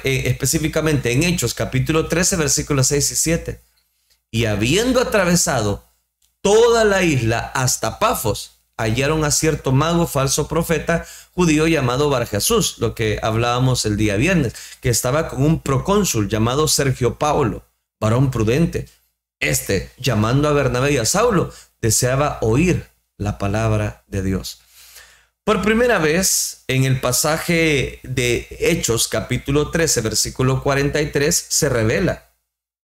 Speaker 2: específicamente en Hechos capítulo 13 versículos 6 y 7. Y habiendo atravesado toda la isla hasta Pafos, hallaron a cierto mago falso profeta judío llamado Bar Jesús, lo que hablábamos el día viernes, que estaba con un procónsul llamado Sergio Paulo, varón prudente. Llamando a Bernabé y a Saulo, deseaba oír la palabra de Dios. Por primera vez en el pasaje de Hechos capítulo 13 versículo 43 se revela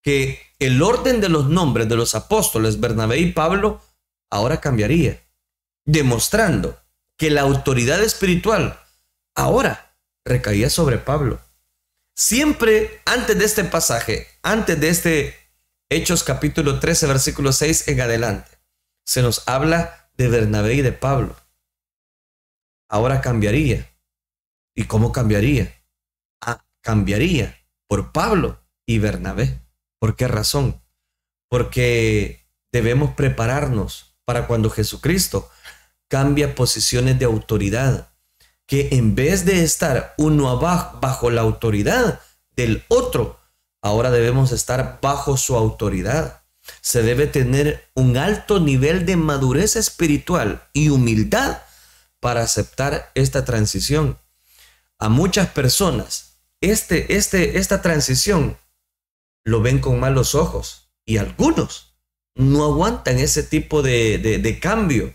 Speaker 2: que el orden de los nombres de los apóstoles Bernabé y Pablo ahora cambiaría, demostrando que la autoridad espiritual ahora recaía sobre Pablo. Siempre antes de este pasaje, antes de este Hechos capítulo 13, versículo 6 en adelante. Se nos habla de Bernabé y de Pablo. Ahora cambiaría. ¿Y cómo cambiaría? Cambiaría por Pablo y Bernabé. ¿Por qué razón? Porque debemos prepararnos para cuando Jesucristo cambia posiciones de autoridad, que en vez de estar uno abajo bajo la autoridad del otro, ahora debemos estar bajo su autoridad. Se debe tener un alto nivel de madurez espiritual y humildad para aceptar esta transición. A muchas personas, esta transición lo ven con malos ojos y algunos no aguantan ese tipo de cambio.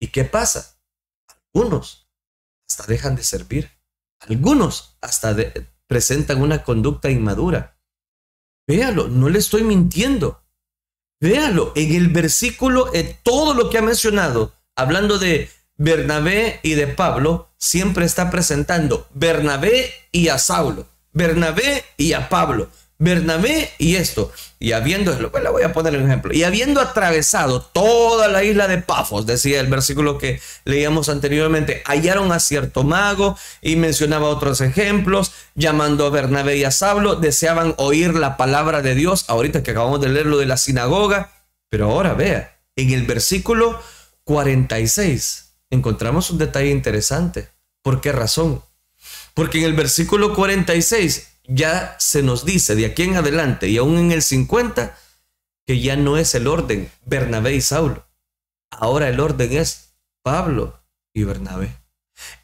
Speaker 2: ¿Y qué pasa? Algunos hasta dejan de servir. Algunos hasta presentan una conducta inmadura. Véalo, no le estoy mintiendo. Véalo, en el versículo, todo lo que ha mencionado, hablando de Bernabé y de Pablo, siempre está presentando Bernabé y a Saulo, Bernabé y a Pablo, Bernabé y esto. Y habiendo, le voy a poner un ejemplo, y habiendo atravesado toda la isla de Pafos, decía el versículo que leíamos anteriormente, hallaron a cierto mago, y mencionaba otros ejemplos, llamando a Bernabé y a Saulo, deseaban oír la palabra de Dios. Ahorita que acabamos de leer lo de la sinagoga, pero ahora vea, en el versículo 46 encontramos un detalle interesante. ¿Por qué razón? Porque en el versículo 46 ya se nos dice de aquí en adelante, y aún en el 50, que ya no es el orden Bernabé y Saulo. Ahora el orden es Pablo y Bernabé.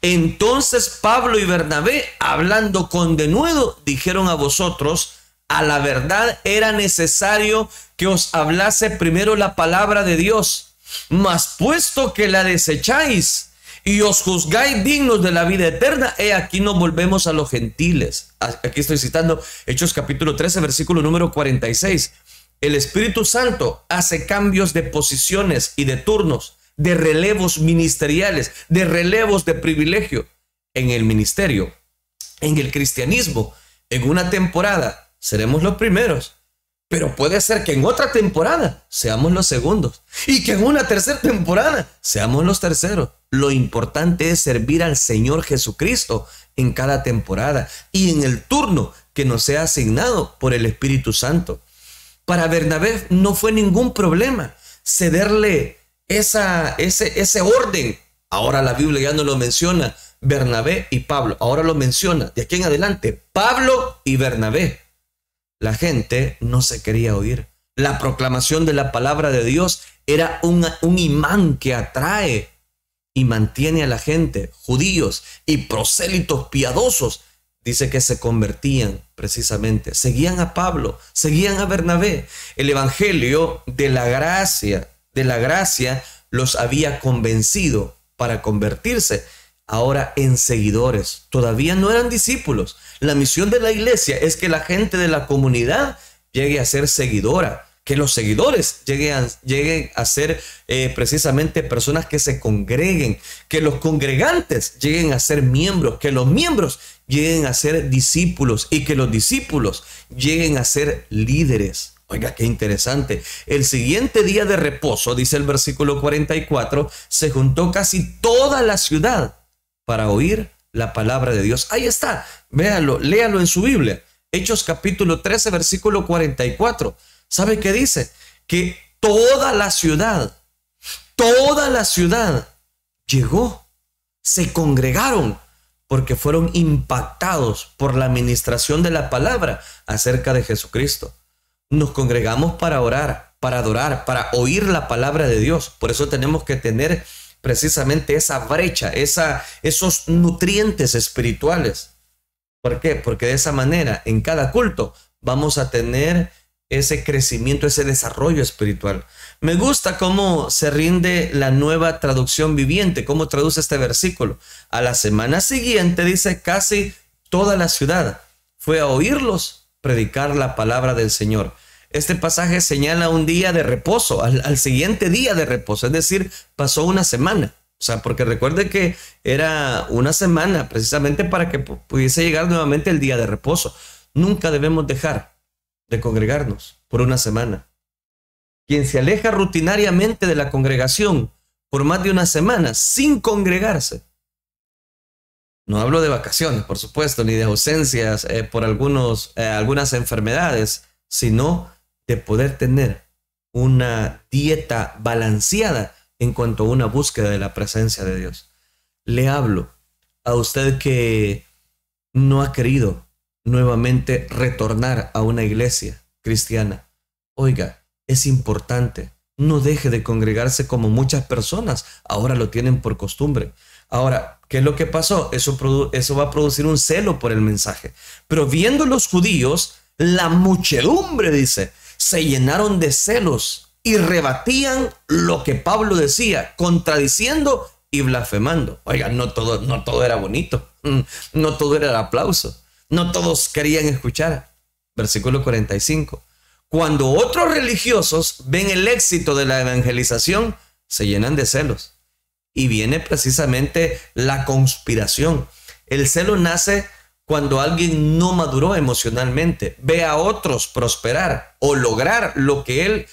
Speaker 2: Entonces Pablo y Bernabé, hablando con denuedo, dijeron a vosotros: a la verdad era necesario que os hablase primero la palabra de Dios, mas puesto que la desecháis y os juzgáis dignos de la vida eterna, he aquí nos volvemos a los gentiles. Aquí estoy citando Hechos capítulo 13, versículo número 46. El Espíritu Santo hace cambios de posiciones y de turnos, de relevos ministeriales, de relevos de privilegio en el ministerio, en el cristianismo. En una temporada seremos los primeros, pero puede ser que en otra temporada seamos los segundos y que en una tercera temporada seamos los terceros. Lo importante es servir al Señor Jesucristo en cada temporada y en el turno que nos sea asignado por el Espíritu Santo. Para Bernabé no fue ningún problema cederle ese orden. Ahora la Biblia ya no lo menciona Bernabé y Pablo, ahora lo menciona de aquí en adelante Pablo y Bernabé. La gente no se quería oír. La proclamación de la palabra de Dios era un imán que atrae y mantiene a la gente. Judíos y prosélitos piadosos, dice que se convertían precisamente. Seguían a Pablo, seguían a Bernabé. El evangelio de la gracia los había convencido para convertirse ahora en seguidores. Todavía no eran discípulos. La misión de la iglesia es que la gente de la comunidad llegue a ser seguidora, que los seguidores lleguen a ser precisamente personas que se congreguen, que los congregantes lleguen a ser miembros, que los miembros lleguen a ser discípulos y que los discípulos lleguen a ser líderes. Oiga, qué interesante. El siguiente día de reposo, dice el versículo 44, se juntó casi toda la ciudad para oír la palabra de Dios. Ahí está, véalo, léalo en su Biblia. Hechos capítulo 13, versículo 44. ¿Sabe qué dice? Que toda la ciudad llegó, se congregaron, porque fueron impactados por la administración de la palabra acerca de Jesucristo. Nos congregamos para orar, para adorar, para oír la palabra de Dios. Por eso tenemos que tener precisamente esa brecha, esos nutrientes espirituales. ¿Por qué? Porque de esa manera, en cada culto, vamos a tener ese crecimiento, ese desarrollo espiritual. Me gusta cómo se rinde la Nueva Traducción Viviente, cómo traduce este versículo. A la semana siguiente, dice, casi toda la ciudad fue a oírlos predicar la palabra del Señor. Este pasaje señala un día de reposo, al siguiente día de reposo, es decir, pasó una semana. O sea, porque recuerde que era una semana precisamente para que pudiese llegar nuevamente el día de reposo. Nunca debemos dejar de congregarnos. por una semana. Quien se aleja rutinariamente de la congregación por más de una semana sin congregarse. No hablo de vacaciones, por supuesto, ni de ausencias por algunas enfermedades, sino de poder tener una dieta balanceada en cuanto a una búsqueda de la presencia de Dios. Le hablo a usted que no ha querido nuevamente retornar a una iglesia cristiana. Oiga, es importante. No deje de congregarse como muchas personas ahora lo tienen por costumbre. Ahora, ¿qué es lo que pasó? Eso va a producir un celo por el mensaje. Pero viendo los judíos, la muchedumbre, dice, se llenaron de celos y rebatían lo que Pablo decía, contradiciendo y blasfemando. Oiga, no todo era bonito, no todo era el aplauso, no todos querían escuchar. Versículo 45. Cuando otros religiosos ven el éxito de la evangelización, se llenan de celos. Y viene precisamente la conspiración. El celo nace cuando alguien no maduró emocionalmente, ve a otros prosperar o lograr lo que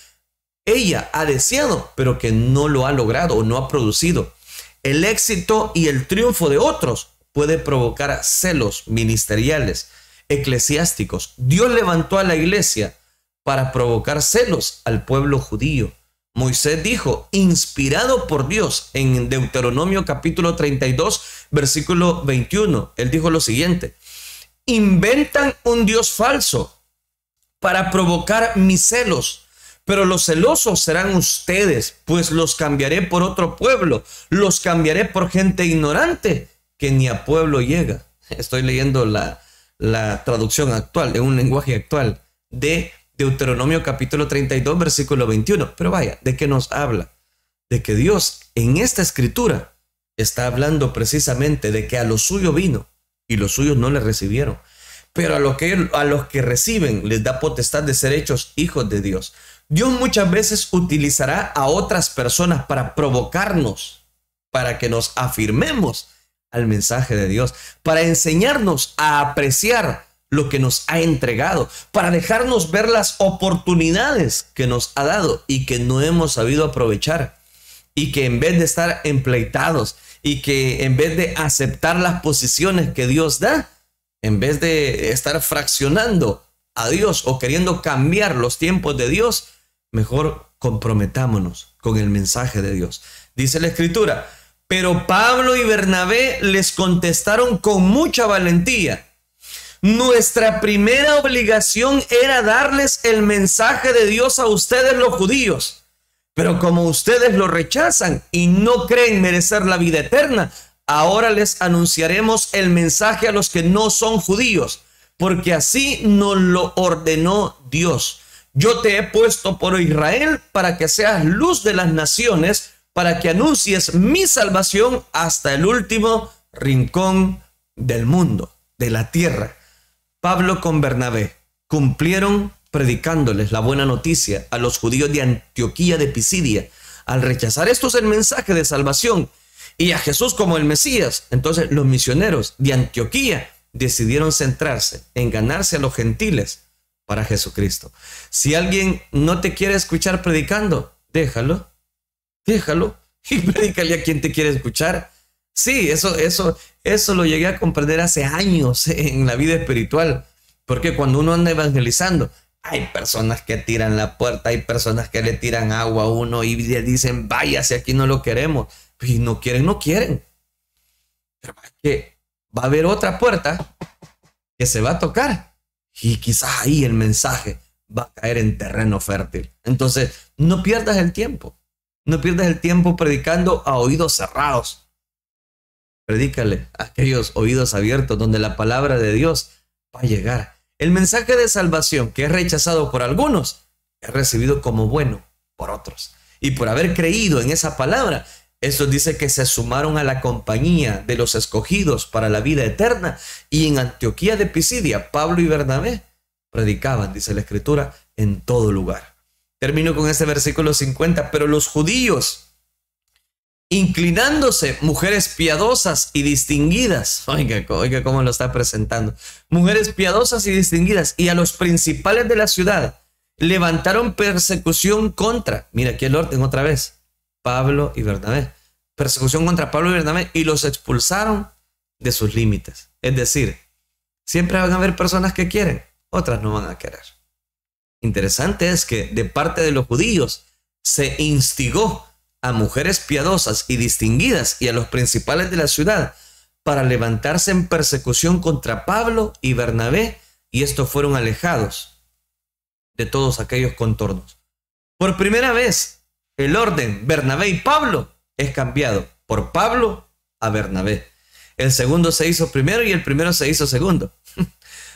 Speaker 2: ella ha deseado, pero que no lo ha logrado o no ha producido. El éxito y el triunfo de otros puede provocar celos ministeriales, eclesiásticos. Dios levantó a la iglesia para provocar celos al pueblo judío. Moisés dijo, inspirado por Dios, en Deuteronomio capítulo 32, versículo 21, él dijo lo siguiente: inventan un Dios falso para provocar mis celos, pero los celosos serán ustedes, pues los cambiaré por otro pueblo, los cambiaré por gente ignorante que ni a pueblo llega. Estoy leyendo la traducción actual, en un lenguaje actual, de Deuteronomio capítulo 32, versículo 21. Pero vaya, ¿de qué nos habla? De que Dios en esta escritura está hablando precisamente de que a lo suyo vino y los suyos no le recibieron. Pero a los que reciben les da potestad de ser hechos hijos de Dios. Dios muchas veces utilizará a otras personas para provocarnos, para que nos afirmemos al mensaje de Dios, para enseñarnos a apreciar lo que nos ha entregado, para dejarnos ver las oportunidades que nos ha dado y que no hemos sabido aprovechar, y que en vez de estar empleitados y que en vez de aceptar las posiciones que Dios da, en vez de estar fraccionando a Dios o queriendo cambiar los tiempos de Dios, mejor comprometámonos con el mensaje de Dios. Dice la escritura: pero Pablo y Bernabé les contestaron con mucha valentía: nuestra primera obligación era darles el mensaje de Dios a ustedes los judíos, pero como ustedes lo rechazan y no creen merecer la vida eterna, ahora les anunciaremos el mensaje a los que no son judíos, porque así nos lo ordenó Dios. Yo te he puesto por Israel para que seas luz de las naciones, para que anuncies mi salvación hasta el último rincón del mundo, de la tierra. Pablo con Bernabé cumplieron predicándoles la buena noticia a los judíos de Antioquía de Pisidia. Al rechazar estos el mensaje de salvación y a Jesús como el Mesías, entonces los misioneros de Antioquía decidieron centrarse en ganarse a los gentiles para Jesucristo. Si alguien no te quiere escuchar predicando, déjalo y predícale a quien te quiere escuchar. Sí, eso lo llegué a comprender hace años en la vida espiritual, porque cuando uno anda evangelizando, hay personas que tiran la puerta, hay personas que le tiran agua a uno y le dicen, váyase, aquí no lo queremos. Y no quieren. Pero es que va a haber otra puerta que se va a tocar y quizás ahí el mensaje va a caer en terreno fértil. Entonces, no pierdas el tiempo. No pierdas el tiempo predicando a oídos cerrados. Predícale a aquellos oídos abiertos donde la palabra de Dios va a llegar. El mensaje de salvación que es rechazado por algunos es recibido como bueno por otros. Y por haber creído en esa palabra, esto dice que se sumaron a la compañía de los escogidos para la vida eterna. Y en Antioquía de Pisidia, Pablo y Bernabé predicaban, dice la escritura, en todo lugar. Termino con este versículo 50. Pero los judíos, inclinándose, mujeres piadosas y distinguidas, oiga cómo lo está presentando, mujeres piadosas y distinguidas, y a los principales de la ciudad levantaron persecución contra, mira aquí el orden otra vez, Pablo y Bernabé. Persecución contra Pablo y Bernabé y los expulsaron de sus límites. Es decir, siempre van a haber personas que quieren, otras no van a querer. Interesante es que de parte de los judíos se instigó a mujeres piadosas y distinguidas y a los principales de la ciudad para levantarse en persecución contra Pablo y Bernabé, y estos fueron alejados de todos aquellos contornos. Por primera vez, el orden Bernabé y Pablo es cambiado por Pablo a Bernabé. El segundo se hizo primero y el primero se hizo segundo.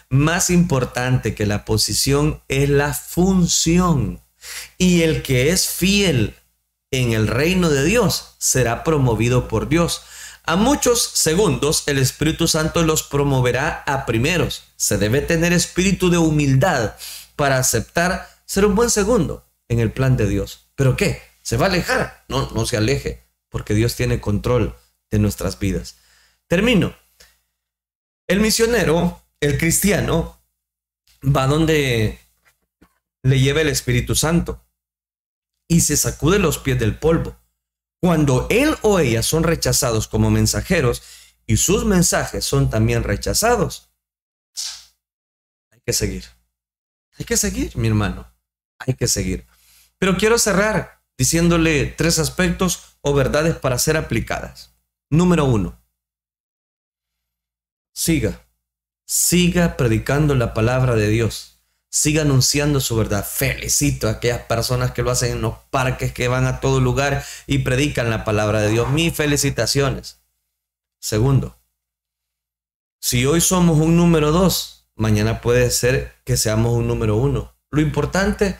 Speaker 2: Más importante que la posición es la función. Y el que es fiel en el reino de Dios será promovido por Dios. A muchos segundos el Espíritu Santo los promoverá a primeros. Se debe tener espíritu de humildad para aceptar ser un buen segundo en el plan de Dios. ¿Pero qué? ¿Se va a alejar? No, no se aleje, porque Dios tiene control de nuestras vidas. Termino. El misionero, el cristiano, va donde le lleva el Espíritu Santo y se sacude los pies del polvo. Cuando él o ella son rechazados como mensajeros y sus mensajes son también rechazados, hay que seguir. Hay que seguir, mi hermano. Hay que seguir. Pero quiero cerrar diciéndole 3 aspectos o verdades para ser aplicadas. Número 1. Siga predicando la palabra de Dios. Siga anunciando su verdad. Felicito a aquellas personas que lo hacen en los parques, que van a todo lugar y predican la palabra de Dios. Mis felicitaciones. Segundo, si hoy somos un número 2, mañana puede ser que seamos un número 1. Lo importante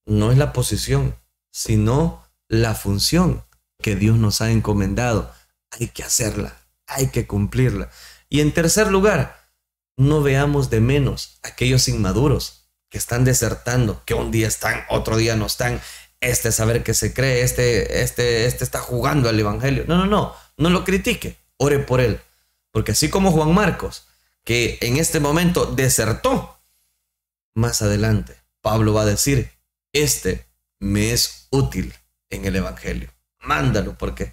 Speaker 2: no es la posición, sino la función que Dios nos ha encomendado. Hay que hacerla, hay que cumplirla. Y en tercer lugar, no veamos de menos a aquellos inmaduros que están desertando, que un día están, otro día no están. Saber que se cree, este está jugando al evangelio. No lo critique, ore por él. Porque así como Juan Marcos, que en este momento desertó, más adelante Pablo va a decir, me es útil en el evangelio. Mándalo porque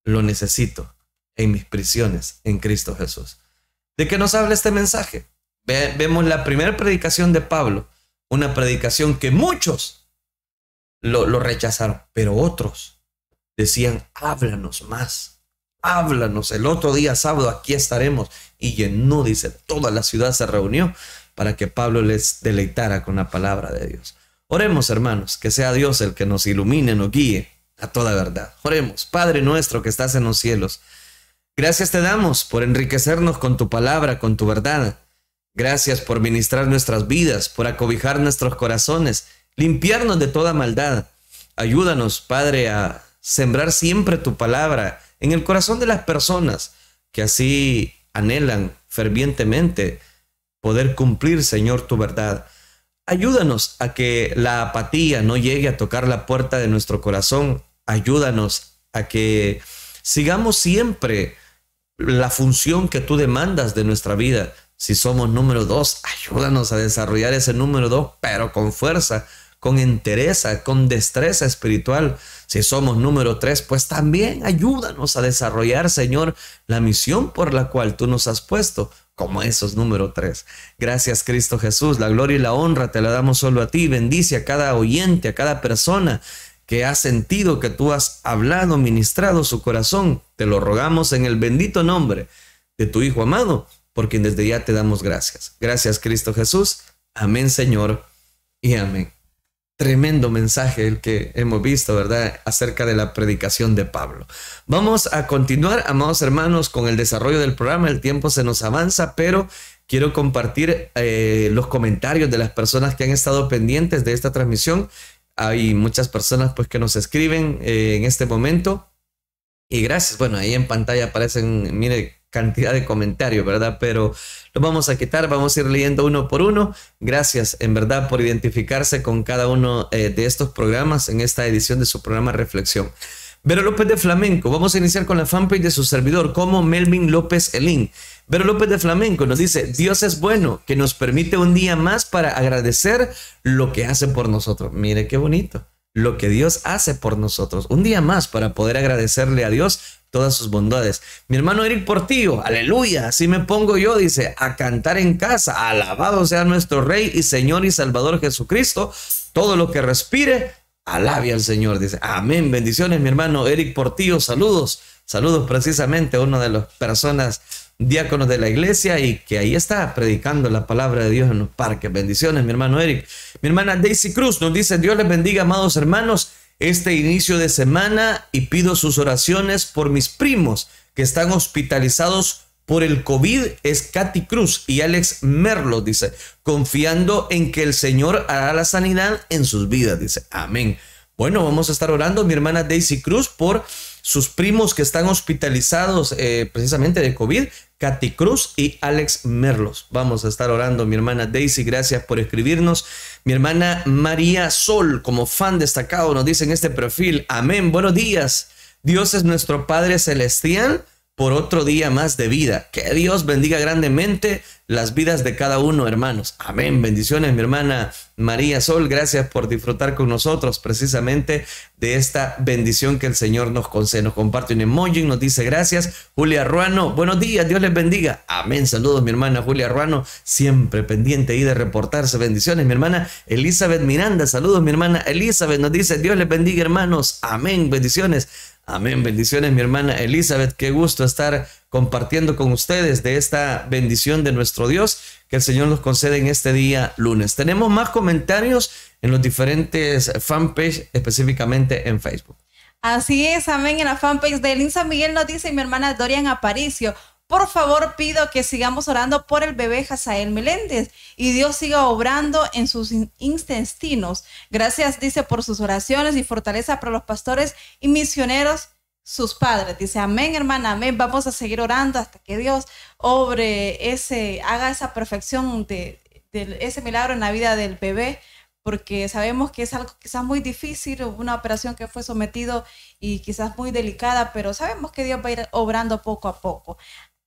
Speaker 2: lo necesito en mis prisiones en Cristo Jesús. ¿De qué nos habla este mensaje? Vemos la primera predicación de Pablo, una predicación que muchos lo rechazaron, pero otros decían, háblanos más, háblanos. El otro día sábado aquí estaremos. Y llenó, dice, toda la ciudad se reunió para que Pablo les deleitara con la palabra de Dios. Oremos, hermanos, que sea Dios el que nos ilumine, nos guíe a toda verdad. Oremos. Padre nuestro que estás en los cielos, gracias te damos por enriquecernos con tu palabra, con tu verdad. Gracias por ministrar nuestras vidas, por acobijar nuestros corazones, limpiarnos de toda maldad. Ayúdanos, Padre, a sembrar siempre tu palabra en el corazón de las personas que así anhelan fervientemente poder cumplir, Señor, tu verdad. Ayúdanos a que la apatía no llegue a tocar la puerta de nuestro corazón. Ayúdanos a que sigamos siempre la función que tú demandas de nuestra vida. Si somos número 2, ayúdanos a desarrollar ese número 2, pero con fuerza, con entereza, con destreza espiritual. Si somos número 3, pues también ayúdanos a desarrollar, Señor, la misión por la cual tú nos has puesto, como esos número 3. Gracias, Cristo Jesús. La gloria y la honra te la damos solo a ti. Bendice a cada oyente, a cada persona que ha sentido que tú has hablado, ministrado su corazón. Te lo rogamos en el bendito nombre de tu Hijo amado, por quien desde ya te damos gracias. Gracias, Cristo Jesús. Amén, Señor, y amén. Tremendo mensaje el que hemos visto, ¿verdad?, acerca de la predicación de Pablo. Vamos a continuar, amados hermanos, con el desarrollo del programa. El tiempo se nos avanza, pero quiero compartir los comentarios de las personas que han estado pendientes de esta transmisión. Hay muchas personas pues que nos escriben en este momento. Y gracias. Bueno, ahí en pantalla aparecen, mire, cantidad de comentarios, ¿verdad? Pero los vamos a quitar, vamos a ir leyendo uno por uno. Gracias, en verdad, por identificarse con cada uno de estos programas en esta edición de su programa Reflexión. Vero López de Flamenco, vamos a iniciar con la fanpage de su servidor como Melvin López Elín. Vero López de Flamenco nos dice, Dios es bueno, que nos permite un día más para agradecer lo que hace por nosotros. Mire qué bonito, lo que Dios hace por nosotros. Un día más para poder agradecerle a Dios todas sus bondades. Mi hermano Eric Portillo, aleluya, así me pongo yo, dice, a cantar en casa. Alabado sea nuestro Rey y Señor y Salvador Jesucristo. Todo lo que respire, alabe al Señor, dice. Amén. Bendiciones, mi hermano Eric Portillo. Saludos. Saludos precisamente a una de las personas diáconos de la iglesia y que ahí está predicando la palabra de Dios en los parques. Bendiciones, mi hermano Eric. Mi hermana Daisy Cruz nos dice, Dios les bendiga, amados hermanos, este inicio de semana y pido sus oraciones por mis primos que están hospitalizados por el COVID. Es Katy Cruz y Alex Merlo, dice, confiando en que el Señor hará la sanidad en sus vidas, dice. Amén. Bueno, vamos a estar orando, mi hermana Daisy Cruz, por sus primos que están hospitalizados precisamente de COVID, Katy Cruz y Alex Merlos. Vamos a estar orando, mi hermana Daisy, gracias por escribirnos. Mi hermana María Sol, como fan destacado, nos dice en este perfil, amén, buenos días. Dios es nuestro Padre Celestial por otro día más de vida. Que Dios bendiga grandemente las vidas de cada uno, hermanos. Amén. Bendiciones, mi hermana María Sol. Gracias por disfrutar con nosotros precisamente de esta bendición que el Señor nos concede. Nos comparte un emoji, nos dice gracias. Julia Ruano, buenos días, Dios les bendiga. Amén. Saludos, mi hermana Julia Ruano, siempre pendiente ahí de reportarse. Bendiciones, mi hermana Elizabeth Miranda. Saludos, mi hermana Elizabeth. Nos dice Dios les bendiga, hermanos. Amén. Bendiciones. Amén, bendiciones, mi hermana Elizabeth, qué gusto estar compartiendo con ustedes de esta bendición de nuestro Dios que el Señor nos concede en este día lunes. Tenemos más comentarios en los diferentes fanpages, específicamente en Facebook.
Speaker 3: Así es, amén, en la fanpage de Elin San Miguel nos dice mi hermana Dorian Aparicio, por favor pido que sigamos orando por el bebé Hazael Meléndez y Dios siga obrando en sus intestinos. Gracias, dice, por sus oraciones y fortaleza para los pastores y misioneros, sus padres. Dice, amén, hermana, amén. Vamos a seguir orando hasta que Dios haga esa perfección de ese milagro en la vida del bebé, porque sabemos que es algo quizás muy difícil, una operación que fue sometido y quizás muy delicada, pero sabemos que Dios va a ir obrando poco a poco.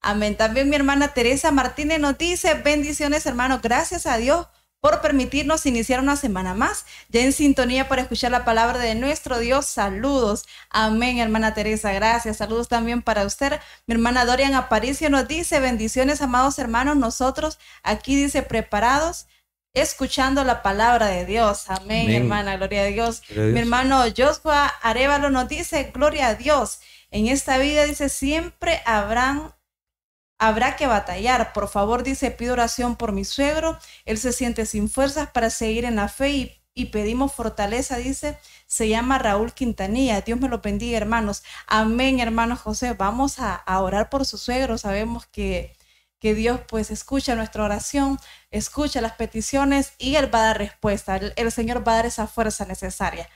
Speaker 3: Amén. También mi hermana Teresa Martínez nos dice, bendiciones, hermanos, gracias a Dios por permitirnos iniciar una semana más, ya en sintonía para escuchar la palabra de nuestro Dios. Saludos. Amén, hermana Teresa, gracias. Saludos también para usted. Mi hermana Dorian Aparicio nos dice, bendiciones, amados hermanos, nosotros aquí dice, preparados, escuchando la palabra de Dios. Amén, amén. Hermana, gloria a Dios. Gloria a Dios. Mi hermano Joshua Arevalo nos dice, gloria a Dios. En esta vida, dice, siempre habrá que batallar. Por favor, dice, pido oración por mi suegro. Él se siente sin fuerzas para seguir en la fe y pedimos fortaleza, dice. Se llama Raúl Quintanilla. Dios me lo bendiga, hermanos. Amén, hermano José. Vamos a orar por su suegro. Sabemos que Dios pues escucha nuestra oración, escucha las peticiones y Él va a dar respuesta. El Señor va a dar esa fuerza necesaria.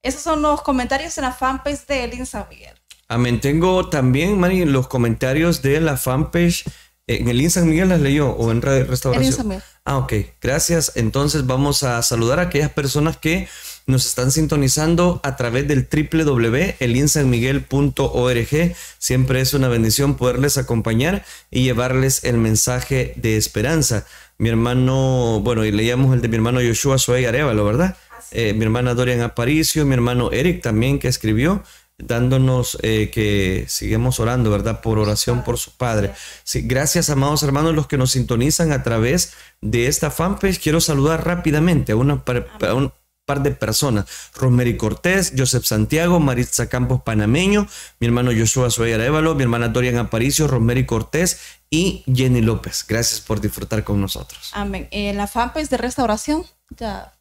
Speaker 3: Esos son los comentarios en la fanpage de Elin San Miguel.
Speaker 2: Amén. Tengo también, Mari, los comentarios de la fanpage. ¿En el San Miguel las leyó o en Restauración? Ah, ok. Gracias. Entonces vamos a saludar a aquellas personas que nos están sintonizando a través del www.elinsanmiguel.org. Siempre es una bendición poderles acompañar y llevarles el mensaje de esperanza. Mi hermano, bueno, y leíamos el de mi hermano Joshua Suey Arevalo, ¿verdad? Mi hermana Dorian Aparicio, mi hermano Eric también que escribió, dándonos que sigamos orando, ¿verdad? Por oración por su padre. Sí, gracias, amados hermanos, los que nos sintonizan a través de esta fanpage. Quiero saludar rápidamente a un par de personas. Rosemary Cortés, Joseph Santiago, Maritza Campos Panameño, mi hermano Joshua Suey Arevalo, mi hermana Dorian Aparicio, Rosemary Cortés y Jenny López. Gracias por disfrutar con nosotros.
Speaker 3: Amén. En la fanpage de Restauración, ya...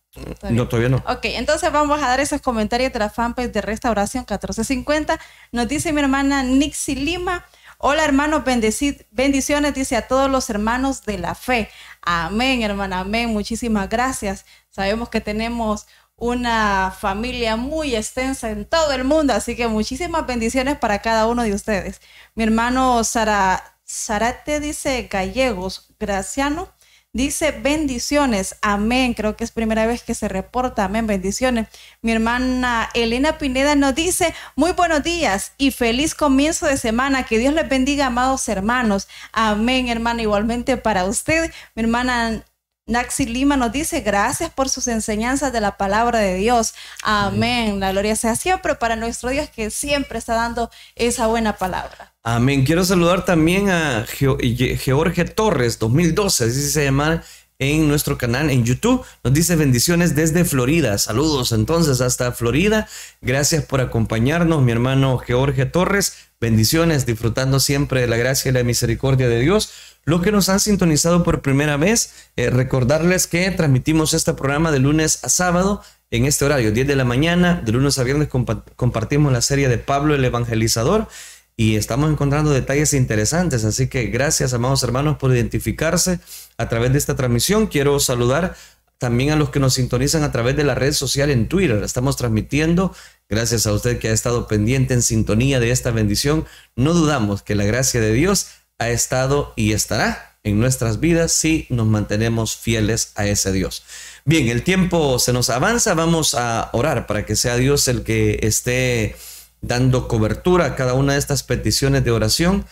Speaker 2: No, todavía no.
Speaker 3: Ok, entonces vamos a dar esos comentarios de la fanpage de Restauración 1450. Nos dice mi hermana Nixie Lima. Hola, hermanos, bendiciones, dice a todos los hermanos de la fe. Amén, hermana, amén. Muchísimas gracias. Sabemos que tenemos una familia muy extensa en todo el mundo, así que muchísimas bendiciones para cada uno de ustedes. Mi hermano Zarate dice Gallegos Graciano. Dice bendiciones, amén. Creo que es primera vez que se reporta, amén, bendiciones. Mi hermana Elena Pineda nos dice muy buenos días y feliz comienzo de semana. Que Dios les bendiga, amados hermanos. Amén, hermana, igualmente para usted. Mi hermana Naxi Lima nos dice gracias por sus enseñanzas de la palabra de Dios. Amén. La gloria sea siempre para nuestro Dios, que siempre está dando esa buena palabra.
Speaker 2: Amén. Quiero saludar también a George Torres 2012, así se llama en nuestro canal en YouTube. Nos dice bendiciones desde Florida. Saludos entonces hasta Florida. Gracias por acompañarnos, mi hermano George Torres. Bendiciones, disfrutando siempre de la gracia y la misericordia de Dios. Los que nos han sintonizado por primera vez, recordarles que transmitimos este programa de lunes a sábado en este horario, 10 de la mañana. De lunes a viernes compartimos la serie de Pablo el Evangelizador. Y estamos encontrando detalles interesantes, así que gracias, amados hermanos, por identificarse a través de esta transmisión. Quiero saludar también a los que nos sintonizan a través de la red social en Twitter. Estamos transmitiendo, gracias a usted que ha estado pendiente en sintonía de esta bendición. No dudamos que la gracia de Dios ha estado y estará en nuestras vidas si nos mantenemos fieles a ese Dios. Bien, el tiempo se nos avanza, vamos a orar para que sea Dios el que esté dando cobertura a cada una de estas peticiones de oración.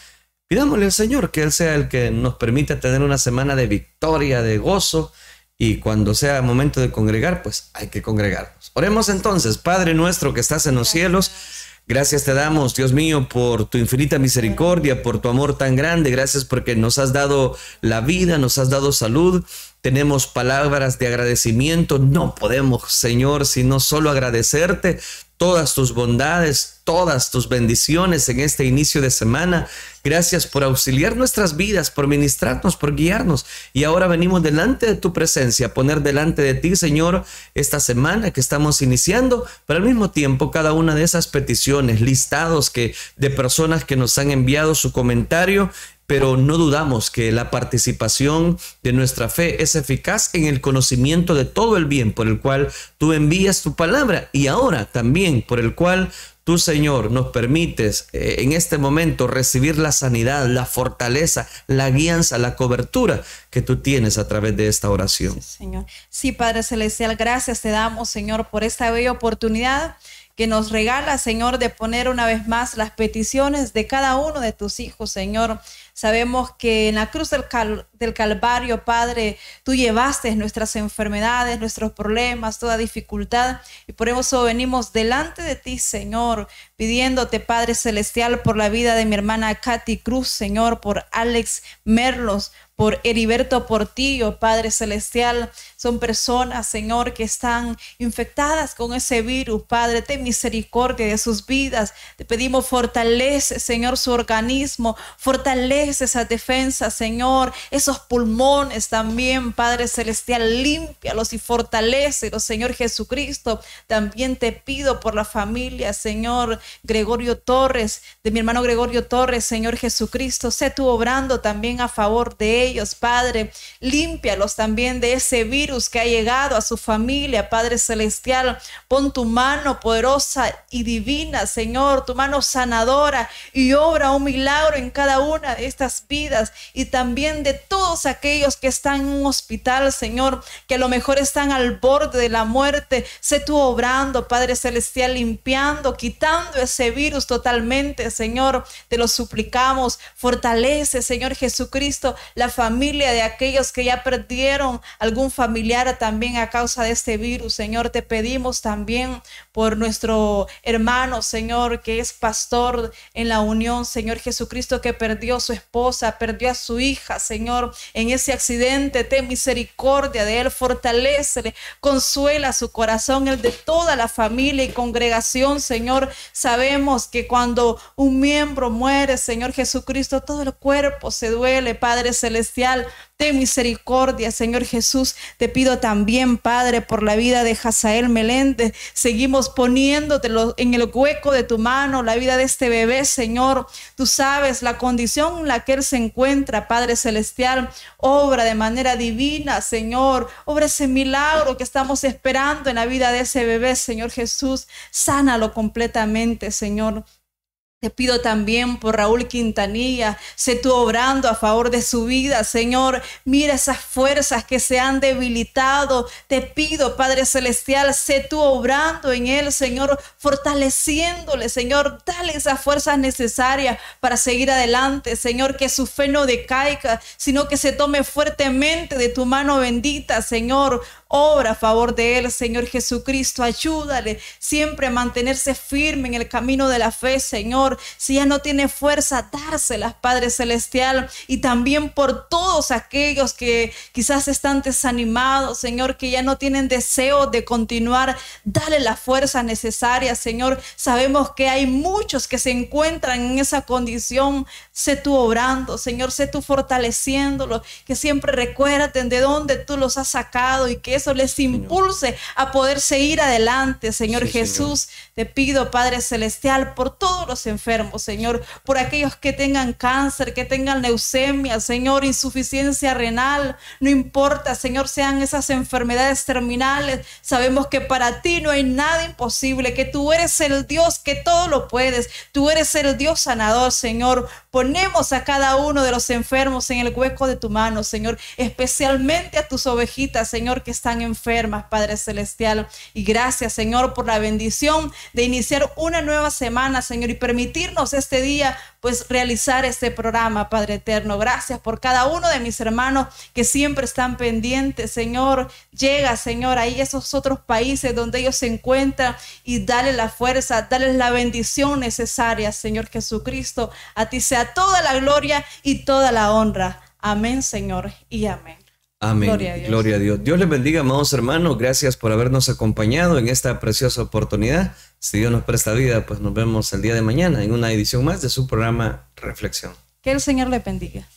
Speaker 2: Pidámosle al Señor que Él sea el que nos permita tener una semana de victoria, de gozo, y cuando sea momento de congregar, pues hay que congregarnos. Oremos entonces. Padre nuestro que estás en los cielos, gracias te damos, Dios mío, por tu infinita misericordia, por tu amor tan grande. Gracias porque nos has dado la vida, nos has dado salud. Tenemos palabras de agradecimiento. No podemos, Señor, sino solo agradecerte todas tus bondades, todas tus bendiciones en este inicio de semana. Gracias por auxiliar nuestras vidas, por ministrarnos, por guiarnos. Y ahora venimos delante de tu presencia, a poner delante de ti, Señor, esta semana que estamos iniciando, pero al mismo tiempo cada una de esas peticiones, listados de personas que nos han enviado su comentario. Pero no dudamos que la participación de nuestra fe es eficaz en el conocimiento de todo el bien por el cual tú envías tu palabra, y ahora también por el cual tú, Señor, nos permites en este momento recibir la sanidad, la fortaleza, la guianza, la cobertura que tú tienes a través de esta oración.
Speaker 3: Sí, Señor. Sí, Padre Celestial, gracias te damos, Señor, por esta bella oportunidad que nos regala, Señor, de poner una vez más las peticiones de cada uno de tus hijos, Señor. Sabemos que en la cruz del Calvario, Padre, tú llevaste nuestras enfermedades, nuestros problemas, toda dificultad, y por eso venimos delante de ti, Señor, pidiéndote, Padre Celestial, por la vida de mi hermana Katy Cruz, Señor, por Alex Merlos, por Heriberto Portillo, Padre Celestial. Son personas, Señor, que están infectadas con ese virus. Padre, ten misericordia de sus vidas. Te pedimos, fortalece, Señor, su organismo, fortalece esas defensas, Señor, esos pulmones también, Padre Celestial, límpialos y fortalécelos, Señor Jesucristo. También te pido por la familia, Señor Gregorio Torres, de mi hermano Gregorio Torres, Señor Jesucristo, sé tú obrando también a favor de ellos, Padre. Límpialos también de ese virus que ha llegado a su familia, Padre Celestial. Pon tu mano poderosa y divina, Señor, tu mano sanadora, y obra un milagro en cada una de estas vidas, y también de todos aquellos que están en un hospital, Señor, que a lo mejor están al borde de la muerte. Sé tú obrando, Padre Celestial, limpiando, quitando ese virus totalmente, Señor. Te lo suplicamos. Fortalece, Señor Jesucristo, la familia de aquellos que ya perdieron algún familiar también a causa de este virus, Señor. Te pedimos también por nuestro hermano, Señor, que es pastor en la Unión, Señor Jesucristo, que perdió a su esposa, perdió a su hija, Señor, en ese accidente. Ten misericordia de él, fortalécele, consuela su corazón, el de toda la familia y congregación, Señor. Sabemos que cuando un miembro muere, Señor Jesucristo, todo el cuerpo se duele, Padre Celestial. Ten misericordia, Señor Jesús. Te pido también, Padre, por la vida de Hazael Meléndez. Seguimos poniéndotelo en el hueco de tu mano, la vida de este bebé, Señor. Tú sabes la condición en la que él se encuentra, Padre Celestial. Obra de manera divina, Señor. Obra ese milagro que estamos esperando en la vida de ese bebé, Señor Jesús. Sánalo completamente, Señor. Te pido también por Raúl Quintanilla, sé tú obrando a favor de su vida, Señor. Mira esas fuerzas que se han debilitado. Te pido, Padre Celestial, sé tú obrando en él, Señor, fortaleciéndole, Señor. Dale esas fuerzas necesarias para seguir adelante, Señor, que su fe no decaiga, sino que se tome fuertemente de tu mano bendita, Señor. Obra a favor de él, Señor Jesucristo. Ayúdale siempre a mantenerse firme en el camino de la fe, Señor. Si ya no tiene fuerza, dárselas, Padre Celestial. Y también por todos aquellos que quizás están desanimados, Señor, que ya no tienen deseo de continuar. Dale la fuerza necesaria, Señor. Sabemos que hay muchos que se encuentran en esa condición. Sé tú obrando, Señor. Sé tú fortaleciéndolos. Que siempre recuerden de dónde tú los has sacado y que eso les impulse a poder seguir adelante, Señor Jesús. Señor. Te pido, Padre Celestial, por todos los enfermos, Señor, por aquellos que tengan cáncer, que tengan leucemia, Señor, insuficiencia renal, no importa, Señor, sean esas enfermedades terminales. Sabemos que para ti no hay nada imposible, que tú eres el Dios que todo lo puedes, tú eres el Dios sanador, Señor. Ponemos a cada uno de los enfermos en el hueco de tu mano, Señor, especialmente a tus ovejitas, Señor, que están enfermas, Padre Celestial. Y gracias, Señor, por la bendición de iniciar una nueva semana, Señor, y permitirnos este día, pues, realizar este programa, Padre eterno. Gracias por cada uno de mis hermanos que siempre están pendientes, Señor. Llega, Señor, ahí a esos otros países donde ellos se encuentran y dale la fuerza, dale la bendición necesaria, Señor Jesucristo. A ti sea toda la gloria y toda la honra. Amén, Señor, y amén.
Speaker 2: Amén. Gloria a Dios. Dios les bendiga, amados hermanos. Gracias por habernos acompañado en esta preciosa oportunidad. Si Dios nos presta vida, pues nos vemos el día de mañana en una edición más de su programa Reflexión.
Speaker 3: Que el Señor le bendiga.